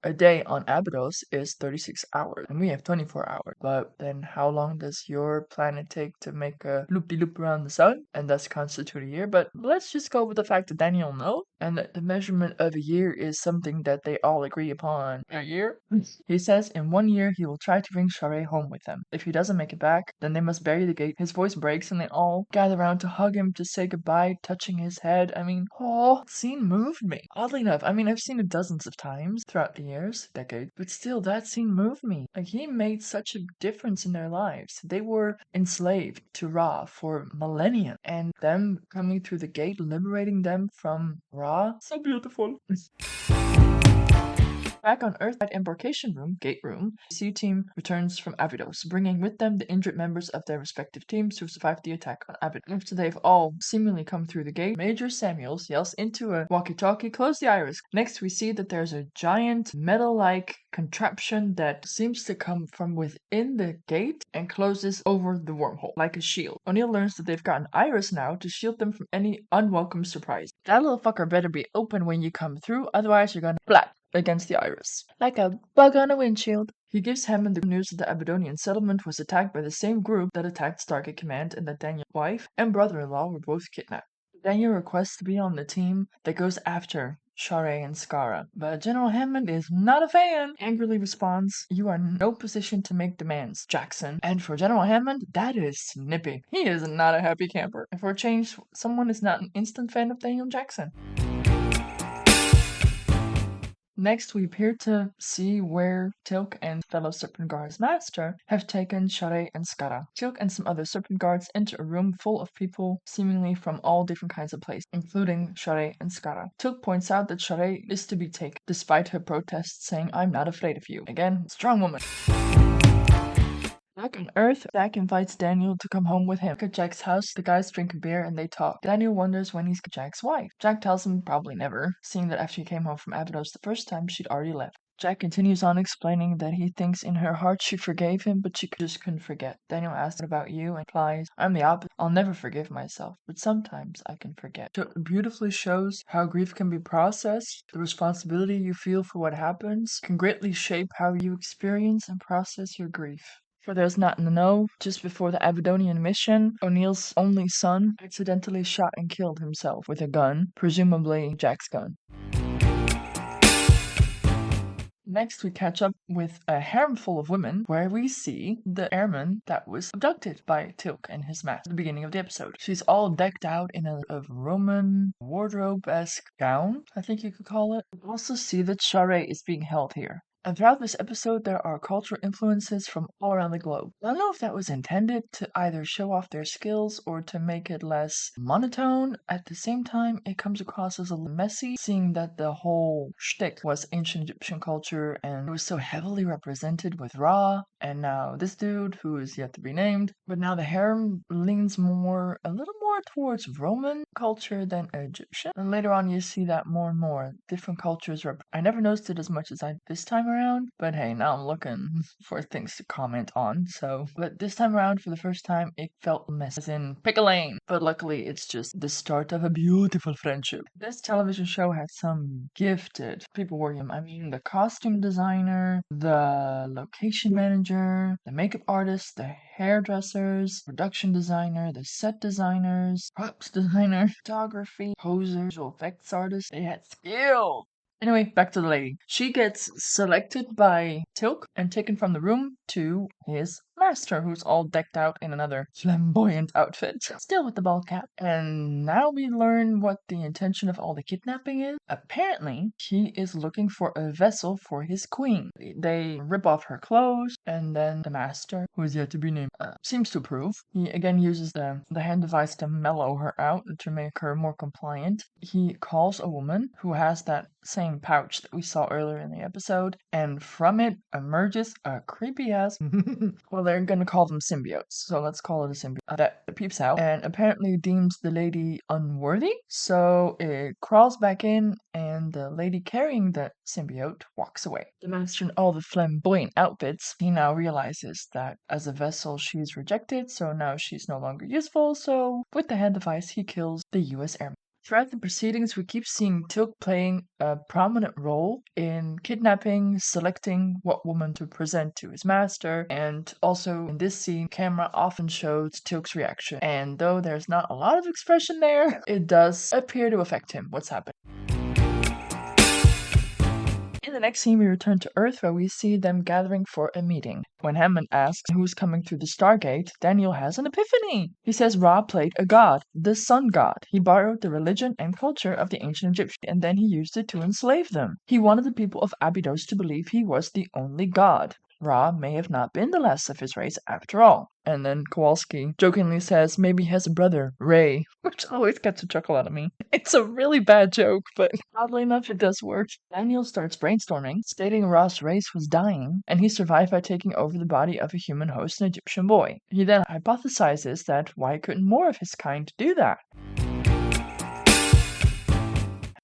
A: a day on Abydos is 36 hours and we have 24 hours. But then how long does your planet take to make a loop-de-loop around the sun and thus constitute a year? But let's just go with the fact that Daniel knows and that the measurement of a year is something that they all agree upon. A year? He says in 1 year he will try to bring Sha're home with him. If he doesn't make it back, then they must bury the gate. His voice breaks and they all gather around to hug him, to say goodbye, touching his head. I mean, oh, that scene moved me. Oddly enough, I mean, I've seen it dozens of times throughout the years, decades, but still, that scene moved me. Like, he made such a difference in their lives. They were enslaved to Ra for millennia, and them coming through the gate, liberating them from Ra, so beautiful. Back on Earth at embarkation room, gate room, the SEA team returns from Abydos, bringing with them the injured members of their respective teams who survived the attack on Abydos. After they've all seemingly come through the gate, Major Samuels yells into a walkie-talkie, "Close the iris." Next, we see that there's a giant metal-like contraption that seems to come from within the gate and closes over the wormhole, like a shield. O'Neill learns that they've got an iris now to shield them from any unwelcome surprise. That little fucker better be open when you come through, otherwise you're gonna flat against the iris, like a bug on a windshield. He gives Hammond the news that the Abydonian settlement was attacked by the same group that attacked Stargate Command and that Daniel's wife and brother-in-law were both kidnapped. Daniel requests to be on the team that goes after Sha're and Skara, but General Hammond is not a fan. Angrily responds, "You are in no position to make demands, Jackson." And for General Hammond, that is snippy. He is not a happy camper. And for a change, someone is not an instant fan of Daniel Jackson. Next, we appear to see where Teal'c and fellow Serpent Guard's master have taken Sha're and Skara. Teal'c and some other Serpent Guards enter a room full of people seemingly from all different kinds of places, including Sha're and Skara. Teal'c points out that Sha're is to be taken, despite her protests saying, "I'm not afraid of you." Again, strong woman. Back on Earth, Jack invites Daniel to come home with him. At Jack's house, the guys drink a beer and they talk. Daniel wonders when he's Jack's wife. Jack tells him probably never, seeing that after he came home from Abydos the first time, she'd already left. Jack continues on explaining that he thinks in her heart she forgave him, but she just couldn't forget. Daniel asks, "What about you?" and replies, "I'm the opposite. I'll never forgive myself, but sometimes I can forget." So it beautifully shows how grief can be processed. The responsibility you feel for what happens can greatly shape how you experience and process your grief. For those not in the know, just before the Abydonian mission, O'Neill's only son accidentally shot and killed himself with a gun, presumably Jack's gun. Next, we catch up with a harem full of women where we see the airman that was abducted by Teal'c and his master at the beginning of the episode. She's all decked out in a Roman wardrobe-esque gown, I think you could call it. We also see that Sha're is being held here. And throughout this episode, there are cultural influences from all around the globe. I don't know if that was intended to either show off their skills or to make it less monotone. At the same time, it comes across as a little messy, seeing that the whole shtick was ancient Egyptian culture and it was so heavily represented with Ra, and now this dude, who is yet to be named. But now the harem leans a little more towards Roman culture than Egyptian. And later on, you see that more and more. Different cultures. I never noticed it as much as I this time around, but hey, now I'm looking for things to comment on. But this time around, for the first time, it felt messy, as in pick a lane. But luckily, it's just the start of a beautiful friendship. This television show had some gifted people working. I mean, the costume designer, the location manager, the makeup artist, the hairdressers, production designer, the set designers, props designer, photography, posers, visual effects artists. They had skill. Anyway, back to the lady. She gets selected by Teal'c and taken from the room to his master, who's all decked out in another flamboyant outfit, still with the ball cap. And now we learn what the intention of all the kidnapping is. Apparently, he is looking for a vessel for his queen. They rip off her clothes, and then the master, who is yet to be named, seems to approve. He again uses the hand device to mellow her out to make her more compliant. He calls a woman who has that same pouch that we saw earlier in the episode, and from it emerges a creepy ass well, they're gonna call them symbiotes, so let's call it a symbiote that peeps out and apparently deems the lady unworthy, so it crawls back in and the lady carrying the symbiote walks away. The master in all the flamboyant outfits, he now realizes that as a vessel she's rejected, so now she's no longer useful, so with the hand of ice he kills the US airman. Throughout the proceedings, we keep seeing Teal'c playing a prominent role in kidnapping, selecting what woman to present to his master, and also in this scene, camera often shows Teal'c's reaction. And though there's not a lot of expression there, it does appear to affect him, what's happening. In the next scene, we return to Earth where we see them gathering for a meeting. When Hammond asks who's coming through the Stargate, Daniel has an epiphany. He says Ra played a god, the sun god. He borrowed the religion and culture of the ancient Egyptians and then he used it to enslave them. He wanted the people of Abydos to believe he was the only god. Ra may have not been the last of his race after all. And then Kowalski jokingly says maybe he has a brother, Ray, which always gets a chuckle out of me. It's a really bad joke, but oddly enough, it does work. Daniel starts brainstorming, stating Ra's race was dying, and he survived by taking over the body of a human host, an Egyptian boy. He then hypothesizes that why couldn't more of his kind do that?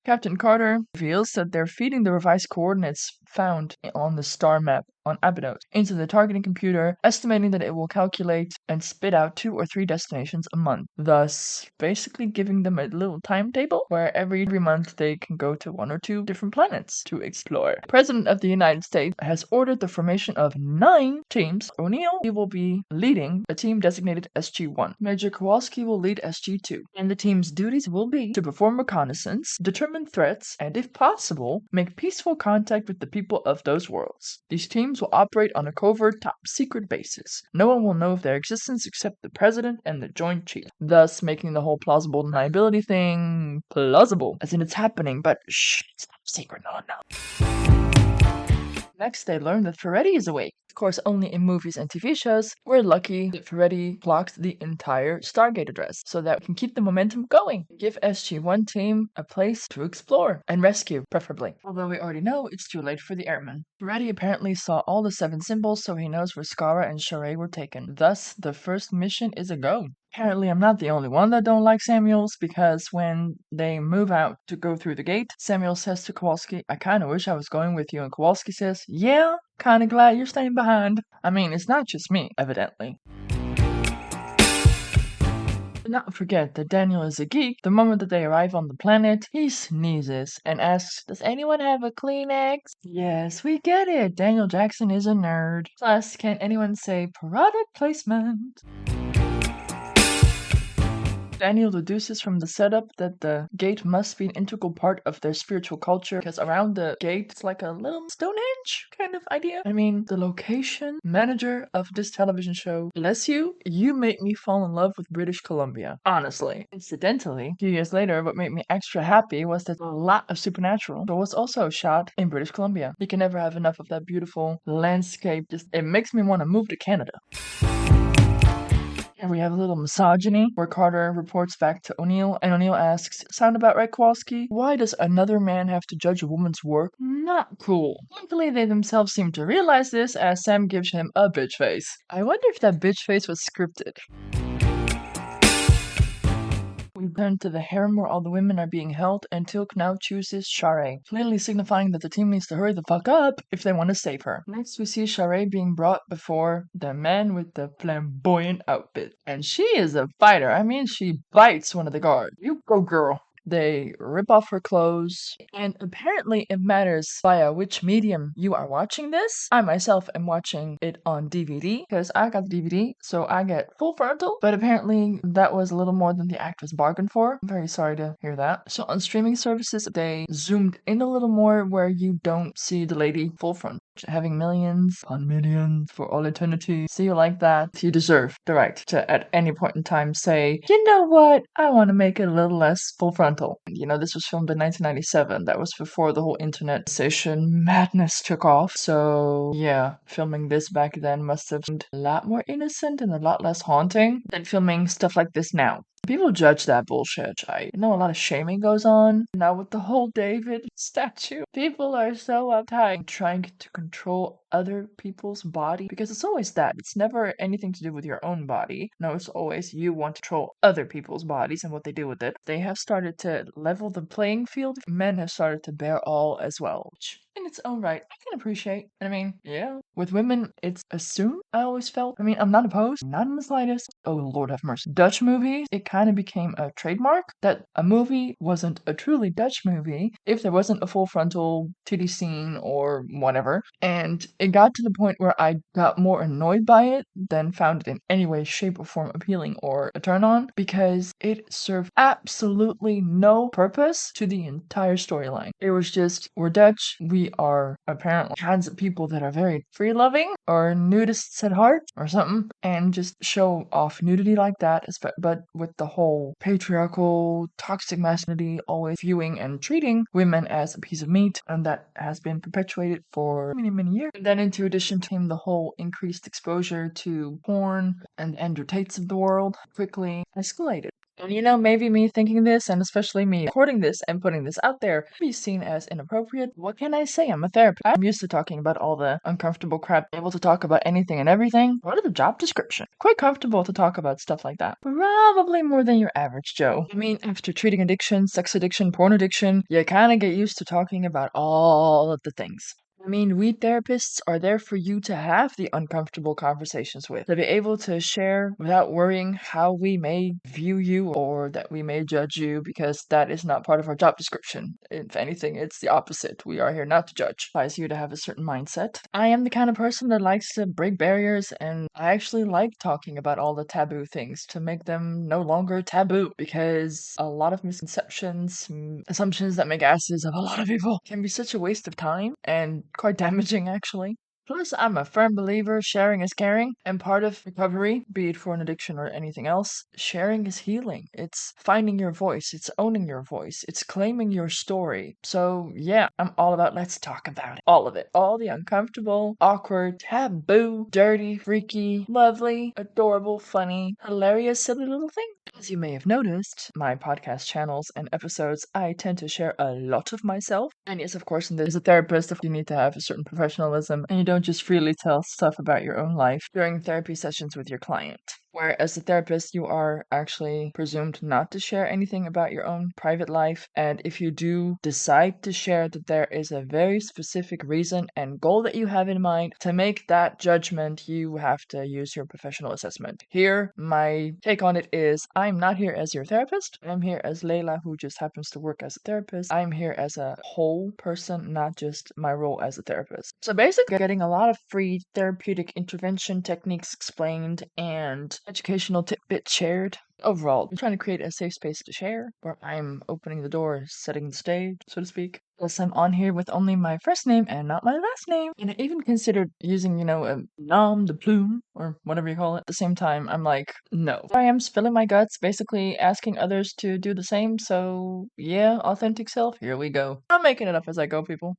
A: Captain Carter reveals that they're feeding the revised coordinates found on the star map on Abydos into the targeting computer, estimating that it will calculate and spit out 2 or 3 destinations a month, thus basically giving them a little timetable where every month they can go to 1 or 2 different planets to explore. The President of the United States has ordered the formation of 9 teams. O'Neill will be leading a team designated SG-1. Major Kowalski will lead SG-2, and the team's duties will be to perform reconnaissance, determine threats, and if possible, make peaceful contact with the people of those worlds. These teams will operate on a covert, top-secret basis. No one will know of their existence except the President and the Joint Chief, thus making the whole plausible deniability thing plausible, as in it's happening, but shh, it's top secret, no one knows. Next, they learn that Ferretti is awake. Of course, only in movies and TV shows. We're lucky that Ferretti blocked the entire Stargate address so that we can keep the momentum going. Give SG-1 team a place to explore and rescue, preferably. Although we already know it's too late for the airmen. Ferretti apparently saw all the 7 symbols, so he knows where Skara and Sha're were taken. Thus, the first mission is a go. Apparently, I'm not the only one that don't like Samuels, because when they move out to go through the gate, Samuel says to Kowalski, I kinda wish I was going with you, and Kowalski says, yeah, kinda glad you're staying behind. I mean, it's not just me, evidently. Do not forget that Daniel is a geek. The moment that they arrive on the planet, he sneezes and asks, does anyone have a Kleenex? Yes, we get it. Daniel Jackson is a nerd. Plus, can anyone say product placement? Daniel deduces from the setup that the gate must be an integral part of their spiritual culture, because around the gate it's like a little Stonehenge kind of idea. I mean, the location manager of this television show, bless you, you made me fall in love with British Columbia. Honestly. Incidentally, a few years later, what made me extra happy was that a lot of Supernatural was also shot in British Columbia. You can never have enough of that beautiful landscape. It makes me want to move to Canada. And we have a little misogyny where Carter reports back to O'Neill, and O'Neill asks, sound about right, Kowalski? Why does another man have to judge a woman's work? Not cool. Luckily, they themselves seem to realize this as Sam gives him a bitch face. I wonder if that bitch face was scripted. We turn to the harem where all the women are being held, and Teal'c now chooses Sha're, clearly signifying that the team needs to hurry the fuck up if they want to save her. Next, we see Sha're being brought before the man with the flamboyant outfit. And she is a fighter. I mean, she bites one of the guards. You go, girl. They rip off her clothes, and apparently it matters via which medium you are watching this. I myself am watching it on DVD because I got the DVD, so I get full frontal, but apparently that was a little more than the act was bargained for. I'm very sorry to hear that. So on streaming services, they zoomed in a little more where you don't see the lady full front. Having millions upon millions for all eternity. See you like that. You deserve the right to at any point in time say, you know what, I want to make it a little less full frontal. You know, this was filmed in 1997. That was before the whole internet sensation madness took off. So yeah, filming this back then must have been a lot more innocent and a lot less haunting than filming stuff like this now. People judge that bullshit. I know a lot of shaming goes on now with the whole David statue. People are so uptight trying to control other people's body because it's always that. It's never anything to do with your own body. No, it's always you want to control other people's bodies and what they do with it. They have started to level the playing field. Men have started to bear all as well, which in its own right, I can appreciate. I mean, yeah. With women, it's assumed, I always felt. I mean, I'm not opposed, not in the slightest. Oh, Lord have mercy. Dutch movies, it kind of became a trademark that a movie wasn't a truly Dutch movie if there wasn't a full frontal titty scene or whatever. And it got to the point where I got more annoyed by it than found it in any way, shape, or form appealing or a turn on because it served absolutely no purpose to the entire storyline. It was just, we're Dutch, we are apparently kinds of people that are very free loving or nudists at heart or something, and just show off nudity like that, but with the whole patriarchal, toxic masculinity always viewing and treating women as a piece of meat, and that has been perpetuated for many, many years. And then into addition came the whole increased exposure to porn and Andrew Tates of the world quickly escalated. And maybe me thinking this, and especially me recording this and putting this out there, be seen as inappropriate. What can I say? I'm a therapist. I'm used to talking about all the uncomfortable crap, able to talk about anything and everything. What are the job description? Quite comfortable to talk about stuff like that. Probably more than your average Joe. I mean, after treating addiction, sex addiction, porn addiction, you kind of get used to talking about all of the things. I mean, we therapists are there for you to have the uncomfortable conversations with, to be able to share without worrying how we may view you or that we may judge you, because that is not part of our job description. If anything, it's the opposite. We are here not to judge. It requires you to have a certain mindset. I am the kind of person that likes to break barriers, and I actually like talking about all the taboo things to make them no longer taboo, because a lot of misconceptions, assumptions that make asses of a lot of people can be such a waste of time and quite damaging, actually. Plus, I'm a firm believer sharing is caring, and part of recovery, be it for an addiction or anything else, sharing is healing. It's finding your voice, it's owning your voice, it's claiming your story. So, yeah, I'm all about let's talk about it. All of it. All the uncomfortable, awkward, taboo, dirty, freaky, lovely, adorable, funny, hilarious, silly little things. As you may have noticed, my podcast channels and episodes, I tend to share a lot of myself. And yes, of course, as a therapist, you need to have a certain professionalism, and you don't just freely tell stuff about your own life during therapy sessions with your client. Where as a therapist, you are actually presumed not to share anything about your own private life. And if you do decide to share, that there is a very specific reason and goal that you have in mind. To make that judgment, you have to use your professional assessment. Here, my take on it is, I'm not here as your therapist. I'm here as Layla, who just happens to work as a therapist. I'm here as a whole person, not just my role as a therapist. So basically, getting a lot of free therapeutic intervention techniques explained and educational tidbits shared. Overall, I'm trying to create a safe space to share, where I'm opening the door, setting the stage, so to speak. Plus, I'm on here with only my first name and not my last name. And I even considered using, a nom de plume, or whatever you call it. At the same time, I'm like, no. I am spilling my guts, basically asking others to do the same. So, yeah, authentic self, here we go. I'm making it up as I go, people.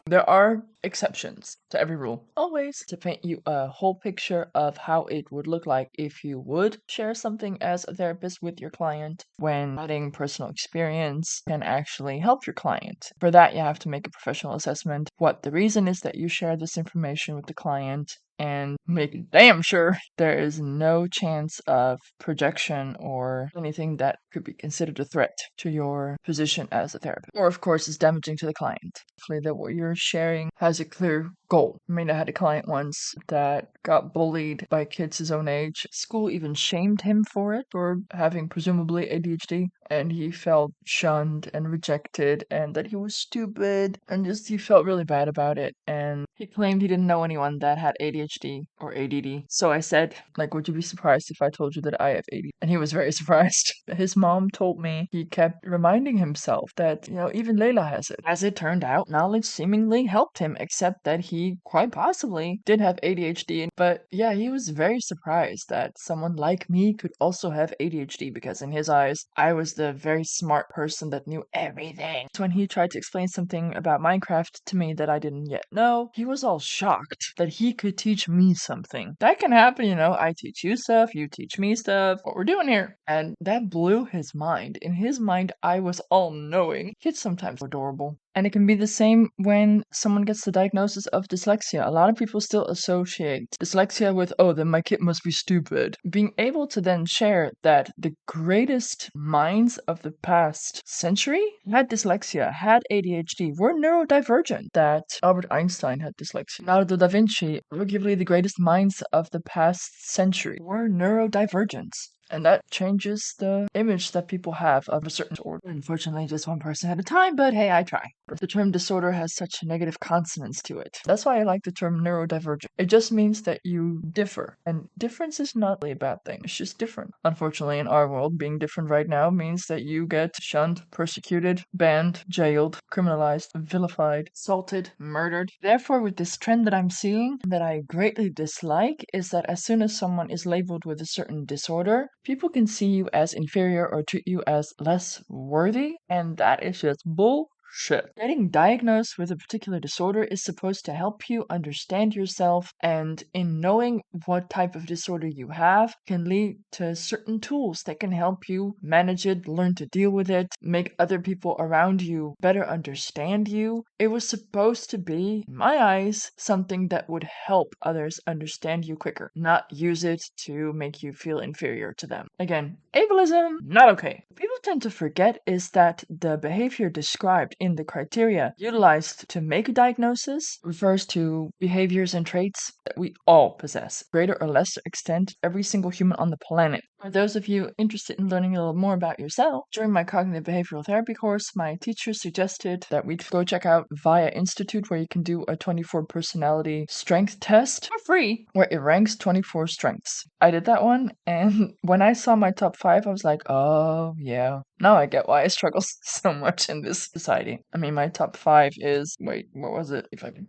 A: There are exceptions to every rule, always, to paint you a whole picture of how it would look like if you would share something as a therapist with your client, when adding personal experience can actually help your client. For that, you have to make a professional assessment, what the reason is that you share this information with the client, and make damn sure there is no chance of projection or anything that could be considered a threat to your position as a therapist. Or, of course, is damaging to the client. Hopefully that what you're sharing has a clear goal. I mean, I had a client once that got bullied by kids his own age. School even shamed him for it, for having presumably ADHD. And he felt shunned and rejected, and that he was stupid, and just he felt really bad about it. And he claimed he didn't know anyone that had ADHD or ADD. So I said, would you be surprised if I told you that I have ADD? And he was very surprised. His mom told me he kept reminding himself that, even Layla has it. As it turned out, knowledge seemingly helped him, except that he quite possibly did have ADHD. But yeah, he was very surprised that someone like me could also have ADHD, because in his eyes, I was the very smart person that knew everything. So when he tried to explain something about Minecraft to me that I didn't yet know, know, he was all shocked that he could teach me something. That can happen, I teach you stuff, you teach me stuff, what we're doing here. And that blew his mind. In his mind, I was all knowing. Kids sometimes are adorable. And it can be the same when someone gets the diagnosis of dyslexia. A lot of people still associate dyslexia with, oh, then my kid must be stupid. Being able to then share that the greatest minds of the past century had dyslexia, had ADHD, were neurodivergent, that Albert Einstein had dyslexia. Leonardo da Vinci, arguably the greatest minds of the past century, were neurodivergent. And that changes the image that people have of a certain disorder. Unfortunately, just one person at a time, but hey, I try. The term disorder has such negative consonants to it. That's why I like the term neurodivergent. It just means that you differ. And difference is not really a bad thing. It's just different. Unfortunately, in our world, being different right now means that you get shunned, persecuted, banned, jailed, criminalized, vilified, assaulted, murdered. Therefore, with this trend that I'm seeing, that I greatly dislike, is that as soon as someone is labeled with a certain disorder, people can see you as inferior or treat you as less worthy, and that is just bullshit. Getting diagnosed with a particular disorder is supposed to help you understand yourself, and in knowing what type of disorder you have can lead to certain tools that can help you manage it, learn to deal with it, make other people around you better understand you. It was supposed to be, in my eyes, something that would help others understand you quicker, not use it to make you feel inferior to them. Again, ableism, not okay. People tend to forget is that the behavior described in the criteria utilized to make a diagnosis refers to behaviors and traits that we all possess, greater or lesser extent, every single human on the planet. For those of you interested in learning a little more about yourself, during my cognitive behavioral therapy course, my teacher suggested that we'd go check out VIA Institute, where you can do a 24 personality strength test for free, where it ranks 24 strengths. I did that one, and when I saw my top 5, I was like, oh yeah. Now I get why I struggle so much in this society. I mean, my top 5 is, wait, what was it? If I can,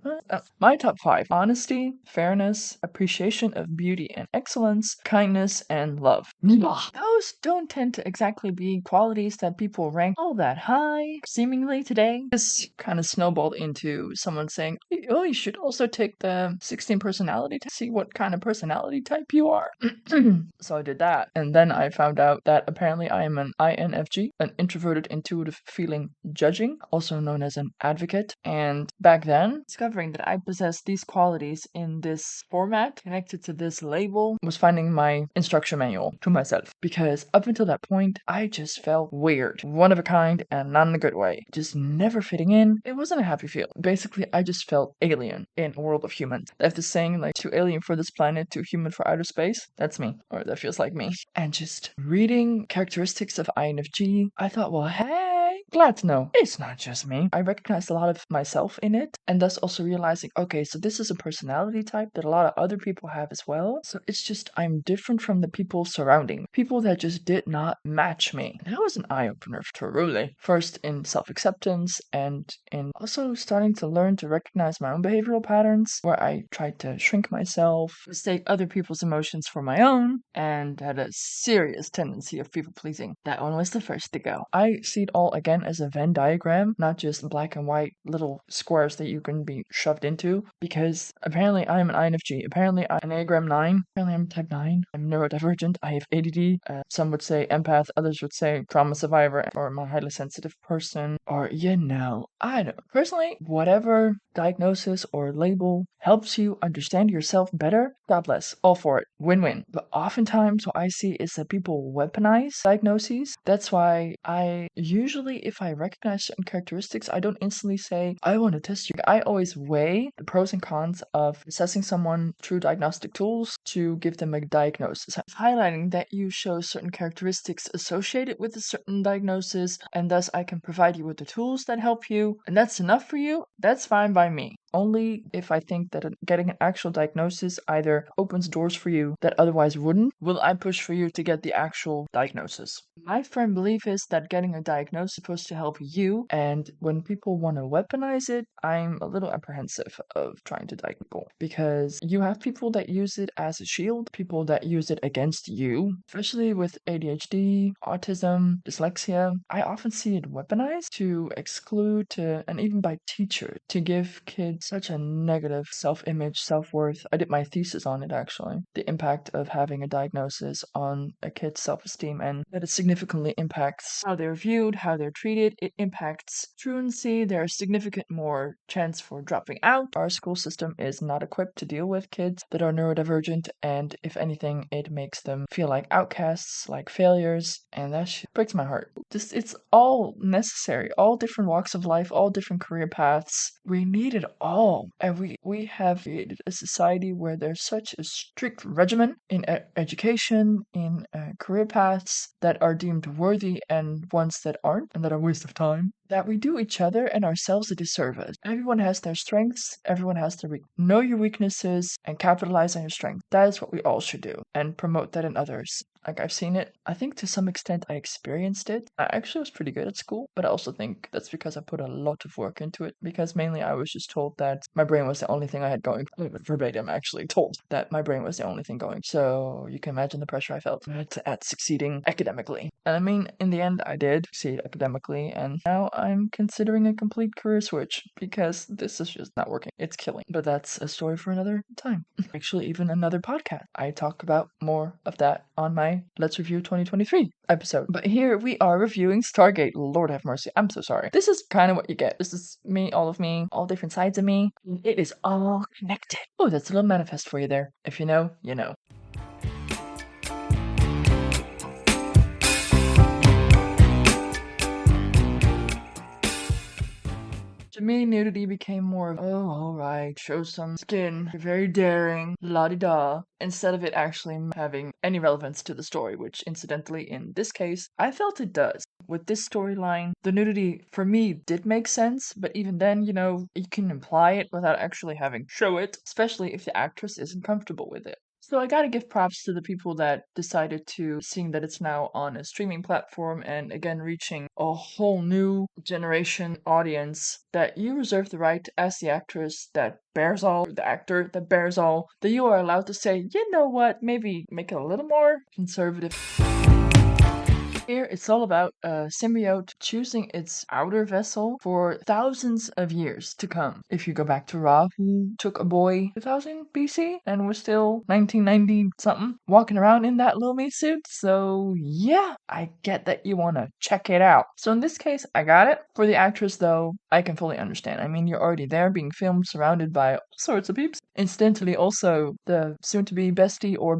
A: my top 5: honesty, fairness, appreciation of beauty and excellence, kindness, and love. Those don't tend to exactly be qualities that people rank all that high, seemingly today. This kind of snowballed into someone saying, oh, you should also take the 16 personality to see what kind of personality type you are. So I did that, and then I found out that apparently I am an INFJ, an introverted intuitive feeling judging, also known as an advocate. And back then, discovering that I possessed these qualities in this format connected to this label was finding my instruction manual to myself, because up until that point I just felt weird, one of a kind, and not in a good way, just never fitting in. It wasn't a happy feeling. Basically, I just felt alien in a world of humans. They have this saying, like, too alien for this planet, too human for outer space. That's me, or that feels like me. And just reading characteristics of INFJ, I thought, well, hey, glad to know it's not just me. I recognized a lot of myself in it, and thus also realizing, okay, so this is a personality type that a lot of other people have as well. So it's just I'm different from the people surrounding me, people that just did not match me. And that was an eye-opener, truly. First in self-acceptance, and in also starting to learn to recognize my own behavioral patterns, where I tried to shrink myself, mistake other people's emotions for my own, and had a serious tendency of people-pleasing. That one was the first to go. I see it all again as a Venn diagram, not just black and white little squares that you can be shoved into, because apparently I'm an INFJ, apparently I'm an Enneagram 9, apparently I'm type 9, I'm neurodivergent, I have ADD, some would say empath, others would say trauma survivor, or I'm a highly sensitive person, or I don't know. Personally, whatever diagnosis or label helps you understand yourself better, God bless, all for it, win-win. But oftentimes what I see is that people weaponize diagnoses. That's why I usually, if I recognize certain characteristics, I don't instantly say, I want to test you. I always weigh the pros and cons of assessing someone through diagnostic tools to give them a diagnosis. Highlighting that you show certain characteristics associated with a certain diagnosis, and thus I can provide you with the tools that help you, and that's enough for you, that's fine by me. Only if I think that getting an actual diagnosis either opens doors for you that otherwise wouldn't, will I push for you to get the actual diagnosis. My firm belief is that getting a diagnosis is supposed to help you, and when people want to weaponize it, I'm a little apprehensive of trying to diagnose people, because you have people that use it as a shield, people that use it against you, especially with ADHD, autism, dyslexia. I often see it weaponized to exclude, and even by teachers, to give kids such a negative self-image, self-worth. I did my thesis on it actually. The impact of having a diagnosis on a kid's self-esteem, and that it significantly impacts how they're viewed, how they're treated. It impacts truancy. There's significant more chance for dropping out. Our school system is not equipped to deal with kids that are neurodivergent, and if anything, it makes them feel like outcasts, like failures, and that shit breaks my heart. It's all necessary, all different walks of life, all different career paths. We need it all, and we have created a society where there's such a strict regimen in education, in career paths that are deemed worthy and ones that aren't, and that are a waste of time, that we do each other and ourselves a disservice. Everyone has their strengths, everyone has their know your weaknesses and capitalize on your strength. That is what we all should do, and promote that in others. Like, I've seen it. I think to some extent I experienced it. I actually was pretty good at school, but I also think that's because I put a lot of work into it, because mainly I was just told that my brain was the only thing I had going. Verbatim, actually told that my brain was the only thing going. So you can imagine the pressure I felt at succeeding academically. And I mean, in the end, I did succeed academically, and now I'm considering a complete career switch because this is just not working. It's killing. But that's a story for another time. Actually, even another podcast. I talk about more of that on my Let's Review 2023 episode. But here we are reviewing Stargate. Lord have mercy. I'm so sorry. This is kind of what you get. This is me, all different sides of me. It is all connected. Oh, that's a little manifest for you there. If you know, you know. To me, Nudity became more of, oh, alright, show some skin, you're very daring, la-di-da, instead of it actually having any relevance to the story, which incidentally, in this case, I felt it does. With this storyline, the nudity, for me, did make sense, but even then, you can imply it without actually having show it, especially if the actress isn't comfortable with it. So I gotta give props to the people that decided to, seeing that it's now on a streaming platform and again reaching a whole new generation audience, that you reserve the right as the actress that bears all, the actor that bears all, that you are allowed to say, you know what, maybe make it a little more conservative. Here, it's all about a symbiote choosing its outer vessel for thousands of years to come. If you go back to Ra, who took a boy 2000 BC and was still 1990 something, walking around in that little meat suit. So yeah, I get that you want to check it out. So in this case, I got it. For the actress though, I can fully understand. I mean, you're already there being filmed surrounded by all sorts of peeps. Incidentally, also the soon-to-be bestie or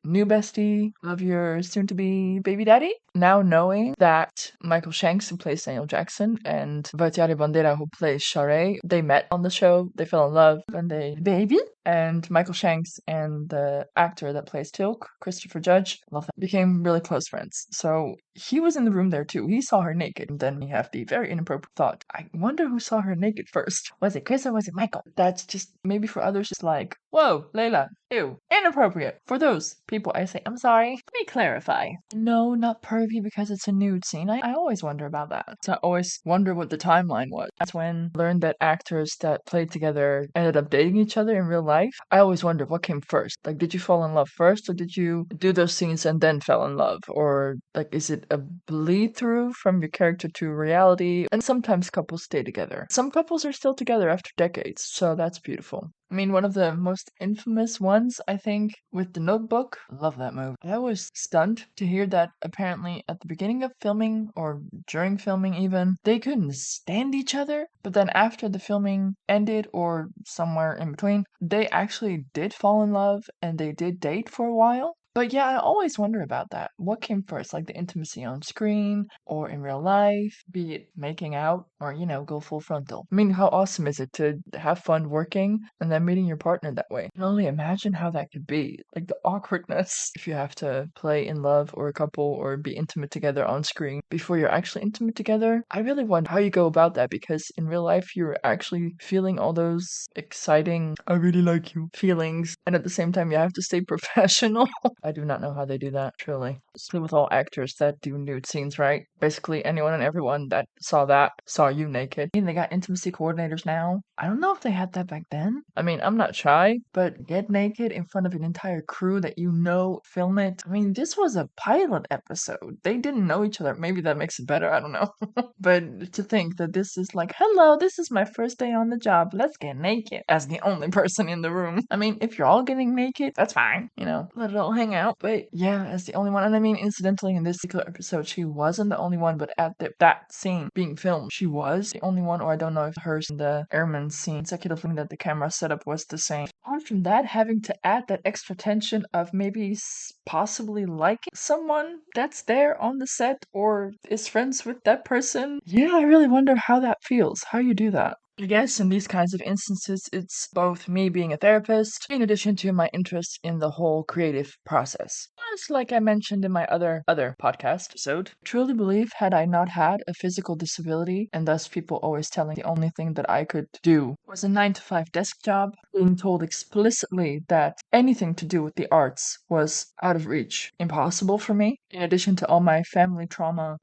A: new bestie of your soon-to-be baby daddy. Now knowing that Michael Shanks, who plays Daniel Jackson, and Vatiari Bandera, who plays Sha're, they met on the show, they fell in love, and they baby. And Michael Shanks and the actor that plays Teal'c, Christopher Judge, love that, became really close friends. So he was in the room there too. He saw her naked. And then we have the very inappropriate thought, I wonder who saw her naked first. Was it Chris or was it Michael? That's just, maybe for others, it's like, whoa, Layla, ew, inappropriate. For those people, I say, I'm sorry. Let me clarify. No, not pervy because it's a nude scene. I always wonder about that. So I always wonder what the timeline was. That's when I learned that actors that played together ended up dating each other in real life. I always wonder what came first. Like, did you fall in love first, or did you do those scenes and then fell in love? Or, like, is it a bleed through from your character to reality? And sometimes couples stay together. Some couples are still together after decades, so that's beautiful. I mean, one of the most infamous ones, I think, with The Notebook. Love that movie. I was stunned to hear that apparently at the beginning of filming, or during filming even, they couldn't stand each other. But then after the filming ended, or somewhere in between, they actually did fall in love and they did date for a while. But yeah, I always wonder about that. What came first, like the intimacy on screen or in real life, be it making out or, go full frontal? I mean, how awesome is it to have fun working and then meeting your partner that way? I can only imagine how that could be. Like the awkwardness if you have to play in love or a couple or be intimate together on screen before you're actually intimate together. I really wonder how you go about that, because in real life, you're actually feeling all those exciting, I really like you feelings. And at the same time, you have to stay professional. I do not know how they do that, truly. Especially with all actors that do nude scenes, right? Basically, anyone and everyone that saw that saw you naked. I mean, they got intimacy coordinators now. I don't know if they had that back then. I mean, I'm not shy, but get naked in front of an entire crew that you know film it. I mean, this was a pilot episode. They didn't know each other. Maybe that makes it better. I don't know. But to think that this is like, hello, this is my first day on the job. Let's get naked as the only person in the room. I mean, if you're all getting naked, that's fine. Let it all hang out. But yeah, as the only one. And I mean, incidentally, in this particular episode, she wasn't the only one, but at that scene being filmed, she was the only one, or I don't know if hers in the airman scene, consecutively, that the camera setup was the same. Apart from that, having to add that extra tension of maybe possibly liking someone that's there on the set or is friends with that person. Yeah, I really wonder how that feels, how you do that. I guess in these kinds of instances, it's both me being a therapist, in addition to my interest in the whole creative process. Just like I mentioned in my other podcast episode, I truly believe had I not had a physical disability, and thus people always telling the only thing that I could do was a 9-to-5 desk job, being told explicitly that anything to do with the arts was out of reach, impossible for me, in addition to all my family drama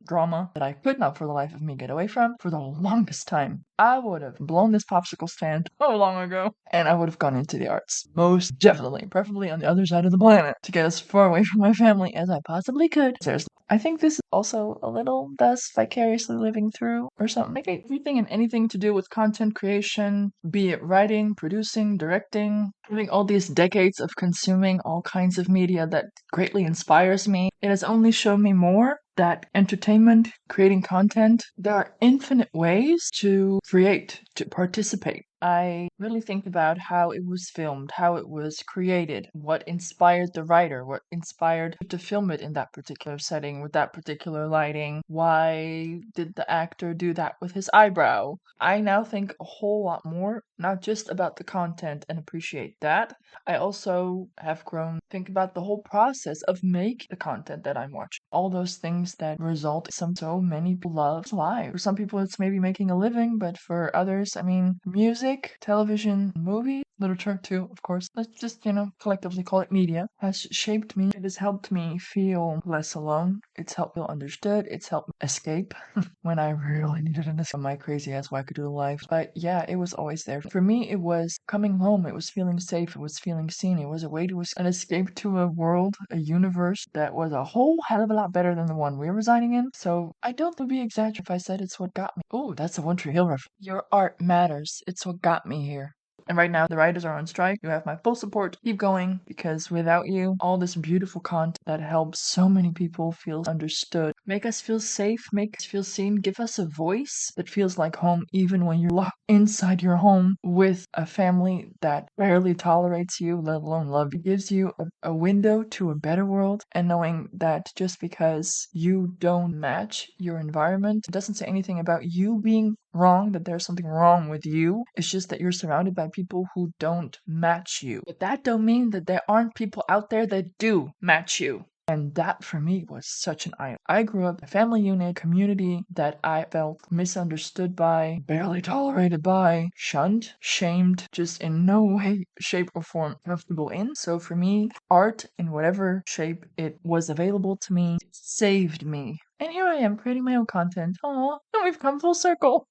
A: that I could not for the life of me get away from, for the longest time, I would have blown this popsicle stand so long ago, and I would have gone into the arts. Most definitely, preferably on the other side of the planet, to get as far away from my family as I possibly could. Seriously. I think this is also a little thus vicariously living through or something. Like everything and anything to do with content creation, be it writing, producing, directing, having all these decades of consuming all kinds of media that greatly inspires me. It has only shown me more that entertainment, creating content, there are infinite ways to create, to participate. I really think about how it was filmed, how it was created, what inspired the writer, what inspired to film it in that particular setting, with that particular lighting. Why did the actor do that with his eyebrow? I now think a whole lot more, not just about the content and appreciate that. I also have grown to think about the whole process of making the content that I'm watching. All those things that result in so many people love live. For some people, it's maybe making a living, but for others, I mean, music, television, movie, literature too, of course. Let's just, collectively call it media, has shaped me. It has helped me feel less alone. It's helped me feel understood. It's helped me escape when I really needed an escape from my crazy ass wackadoodle life. But yeah, it was always there. For me, it was coming home. It was feeling safe. It was feeling seen. It was a way to an escape to a world, a universe that was a whole hell of a lot better than the one we were residing in. So I don't think it'd be exaggerated if I said it's what got me. Oh, that's a One Tree Hill reference. Your art matters. It's what got me here. And right now, the writers are on strike. You have my full support. Keep going, because without you, all this beautiful content that helps so many people feel understood, make us feel safe, make us feel seen, give us a voice that feels like home, even when you're locked inside your home with a family that barely tolerates you, let alone love you. It gives you a window to a better world, and knowing that just because you don't match your environment, it doesn't say anything about you being wrong, that there's something wrong with you. It's just that you're surrounded by people who don't match you. But that don't mean that there aren't people out there that do match you. And that for me was such an eye. I grew up in a family unit, community that I felt misunderstood by, barely tolerated by, shunned, shamed, just in no way, shape, or form comfortable in. So for me, art in whatever shape it was available to me saved me. And here I am creating my own content. Aw, and we've come full circle.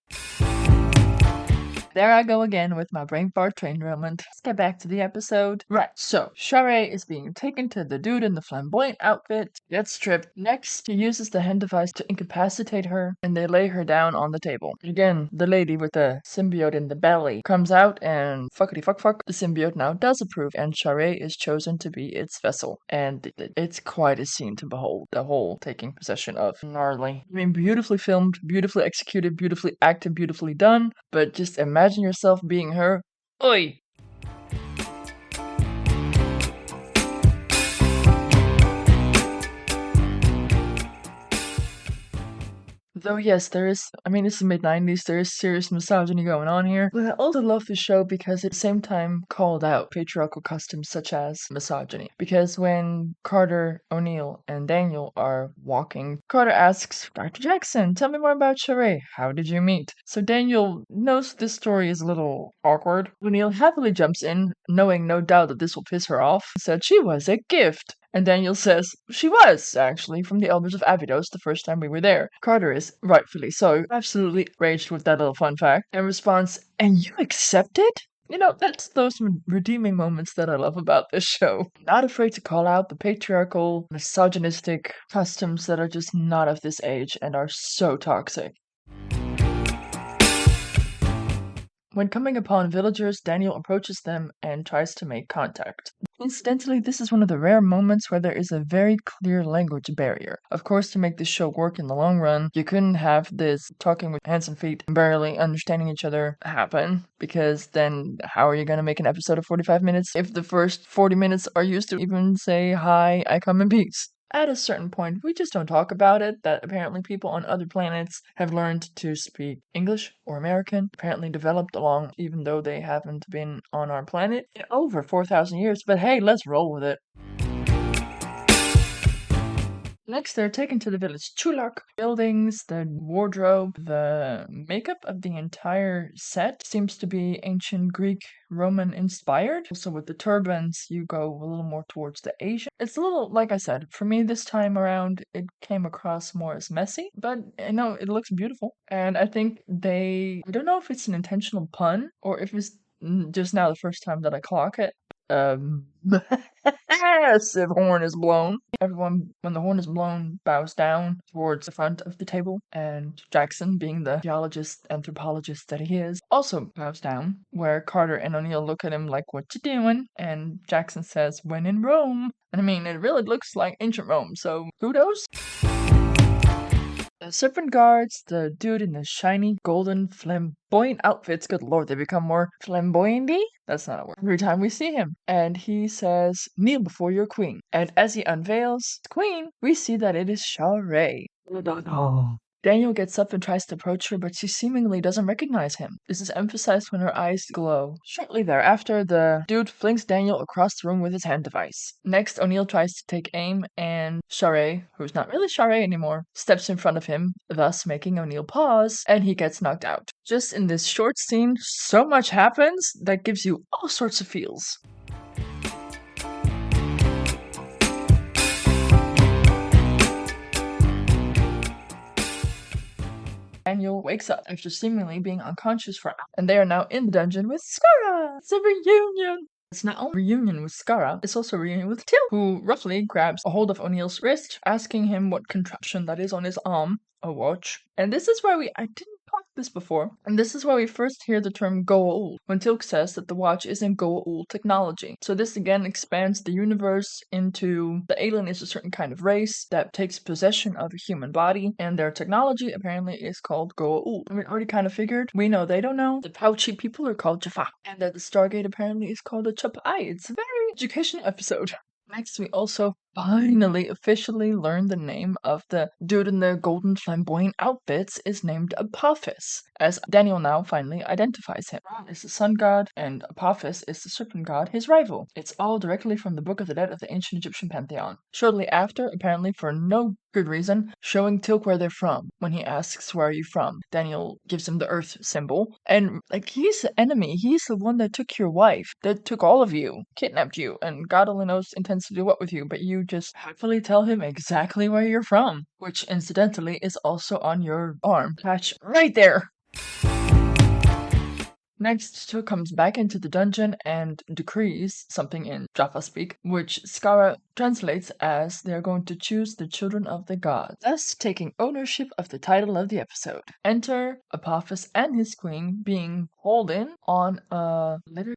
A: There I go again with my brain fart train derailment. Let's get back to the episode. Right, so Sha're is being taken to the dude in the flamboyant outfit, gets stripped. Next, he uses the hand device to incapacitate her, and they lay her down on the table. Again, the lady with the symbiote in the belly comes out, and fuckity fuck. The symbiote now does approve, and Sha're is chosen to be its vessel. And it's quite a scene to behold, the whole taking possession of. Gnarly. I mean, beautifully filmed, beautifully executed, beautifully acted, beautifully done, but just imagine yourself being her. Oi! Though, yes, there is, I mean, this is mid-90s, there is serious misogyny going on here. But I also love the show because it at the same time called out patriarchal customs such as misogyny. Because when Carter, O'Neill, and Daniel are walking, Carter asks, Dr. Jackson, tell me more about Sha're. How did you meet? So Daniel knows this story is a little awkward. O'Neill happily jumps in, knowing no doubt that this will piss her off, and said she was a gift. And Daniel says, she was, actually, from the elders of Abydos the first time we were there. Carter is, rightfully so, absolutely raged with that little fun fact, and responds, and you accepted? You know, that's those redeeming moments that I love about this show. Not afraid to call out the patriarchal, misogynistic customs that are just not of this age and are so toxic. When coming upon villagers, Daniel approaches them and tries to make contact. Incidentally, this is one of the rare moments where there is a very clear language barrier. Of course, to make this show work in the long run, you couldn't have this talking with hands and feet, barely understanding each other happen, because then how are you going to make an episode of 45 minutes if the first 40 minutes are used to even say, hi, I come in peace? At a certain point, we just don't talk about it, that apparently people on other planets have learned to speak English or American, apparently developed along, even though they haven't been on our planet in over 4,000 years, but hey, let's roll with it. Next, they're taken to the village Teal'c. Buildings, the wardrobe, the makeup of the entire set seems to be ancient Greek, Roman inspired. Also with the turbans, you go a little more towards the Asian. It's a little, like I said, for me this time around, it came across more as messy, but I know it looks beautiful. And I think I don't know if it's an intentional pun or if it's just now the first time that I clock it. Massive horn is blown. Everyone, when the horn is blown, bows down towards the front of the table, and Jackson, being the geologist, anthropologist that he is, also bows down, where Carter and O'Neill look at him like, what you doing? And Jackson says, when in Rome. And I mean, it really looks like ancient Rome, so kudos. The serpent guards, the dude in the shiny, golden, flamboyant outfits, good lord, they become more flamboyanty? That's not a word. Every time we see him. And he says, kneel before your queen. And as he unveils the queen, we see that it is Sha're. Oh. Daniel gets up and tries to approach her, but she seemingly doesn't recognize him. This is emphasized when her eyes glow. Shortly thereafter, the dude flings Daniel across the room with his hand device. Next, O'Neill tries to take aim, and Sha're, who's not really Sha're anymore, steps in front of him, thus making O'Neill pause, and he gets knocked out. Just in this short scene, so much happens that gives you all sorts of feels. Daniel wakes up after seemingly being unconscious for hours, and they are now in the dungeon with Skara. It's a reunion. It's not only a reunion with Skara, it's also a reunion with Teal'c, who roughly grabs a hold of O'Neill's wrist, asking him what contraption that is on his arm, a watch. And this is where I didn't talk this before, and this is why we first hear the term Goa'uld, when Teal'c says that the watch is in Goa'uld technology. So this again expands the universe into the alien is a certain kind of race that takes possession of a human body, and their technology apparently is called Goa'uld. And we already kind of figured, we know they don't know, the pouchy people are called Jaffa, and that the Stargate apparently is called a Chap'ai. It's a very educational episode. Next, we also finally officially learn the name of the dude in the golden flamboyant outfits is named Apophis, as Daniel now finally identifies him. Ra is the sun god, and Apophis is the serpent god, his rival. It's all directly from the Book of the Dead of the ancient Egyptian pantheon. Shortly after, apparently for no good reason, showing Teal'c where they're from. When he asks, where are you from? Daniel gives him the earth symbol, and he's the enemy. He's the one that took your wife, that took all of you, kidnapped you, and God only knows intends to do what with you, but you just happily tell him exactly where you're from, which incidentally is also on your arm patch right there. Next, Teal'c comes back into the dungeon and decrees something in Jaffa speak, which Skara translates as they are going to choose the children of the gods, thus taking ownership of the title of the episode. Enter Apophis and his queen being hauled in on a litter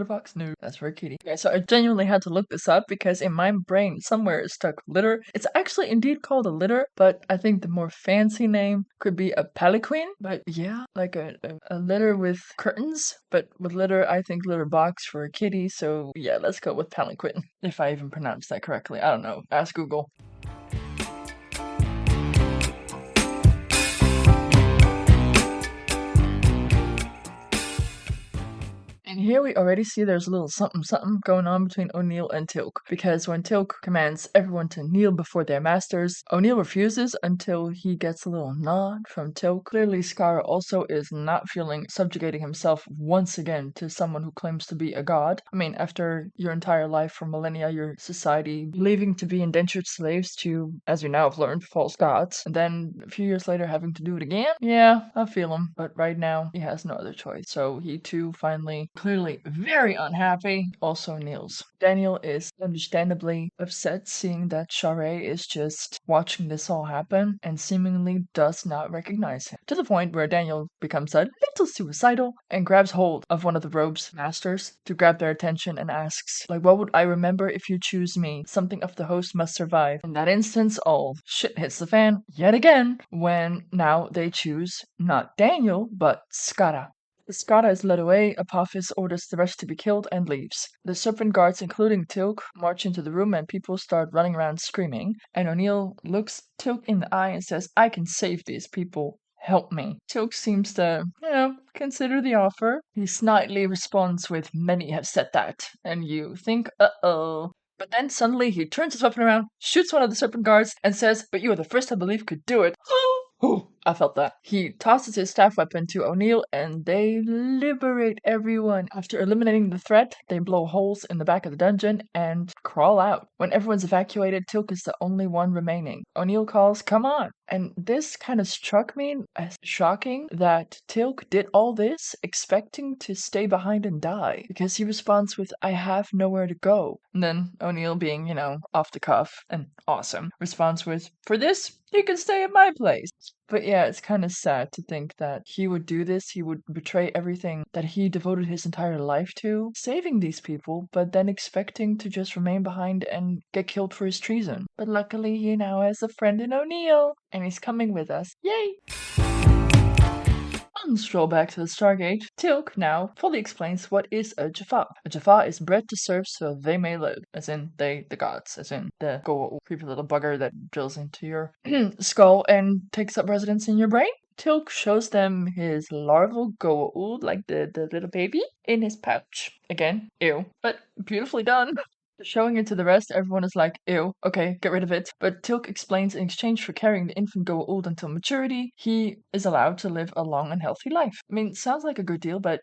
A: box? No, that's for a kitty. Okay, so I genuinely had to look this up because in my brain somewhere is stuck litter. It's actually indeed called a litter, but I think the more fancy name could be a palanquin. But yeah, like a litter with curtains, but with litter, I think litter box for a kitty. So yeah, let's go with palanquin. If I even pronounced that correctly. I don't know. Ask Google. here we already see there's a little something something going on between O'Neill and Teal'c, because when Teal'c commands everyone to kneel before their masters, O'Neill refuses until he gets a little nod from Teal'c. Clearly, Skara also is not feeling subjugating himself once again to someone who claims to be a god. I mean, after your entire life for millennia, your society believing to be indentured slaves to, as you now have learned, false gods, and then a few years later having to do it again? Yeah, I feel him, but right now he has no other choice. So he too finally, clearly very unhappy, also kneels. Daniel is understandably upset seeing that Sha're is just watching this all happen and seemingly does not recognize him, to the point where Daniel becomes a little suicidal and grabs hold of one of the robe's masters to grab their attention and asks, like, what would I remember if you choose me? Something of the host must survive. In that instance, all shit hits the fan yet again when now they choose not Daniel, but Skara. Skara is led away, Apophis orders the rest to be killed and leaves. The serpent guards, including Teal'c, march into the room and people start running around screaming, and O'Neill looks Teal'c in the eye and says, I can save these people. Help me. Teal'c seems to, consider the offer. He snidely responds with, many have said that, and you think, uh-oh. But then suddenly he turns his weapon around, shoots one of the serpent guards, and says, but you are the first I believe could do it. Ooh, I felt that. He tosses his staff weapon to O'Neill and they liberate everyone. After eliminating the threat, they blow holes in the back of the dungeon and crawl out. When everyone's evacuated, Teal'c is the only one remaining. O'Neill calls, come on. And this kind of struck me as shocking that Teal'c did all this expecting to stay behind and die, because he responds with, I have nowhere to go. And then O'Neill, being, off the cuff and awesome, responds with, for this, you can stay at my place. But yeah, it's kind of sad to think that he would do this. He would betray everything that he devoted his entire life to, saving these people, but then expecting to just remain behind and get killed for his treason. But luckily, he now has a friend in O'Neill, and he's coming with us. Yay! On the stroll back to the Stargate, Teal'c now fully explains what is a Jaffa. A Jaffa is bred to serve so they may live, as in they, the gods, as in the creepy little bugger that drills into your skull and takes up residence in your brain. Teal'c shows them his larval Goa'uld, like the little baby, in his pouch. Again, ew, but beautifully done. Showing it to the rest, everyone is like, ew, okay, get rid of it. But Teal'c explains in exchange for carrying the infant Goa'uld until maturity, he is allowed to live a long and healthy life. I mean, sounds like a good deal, but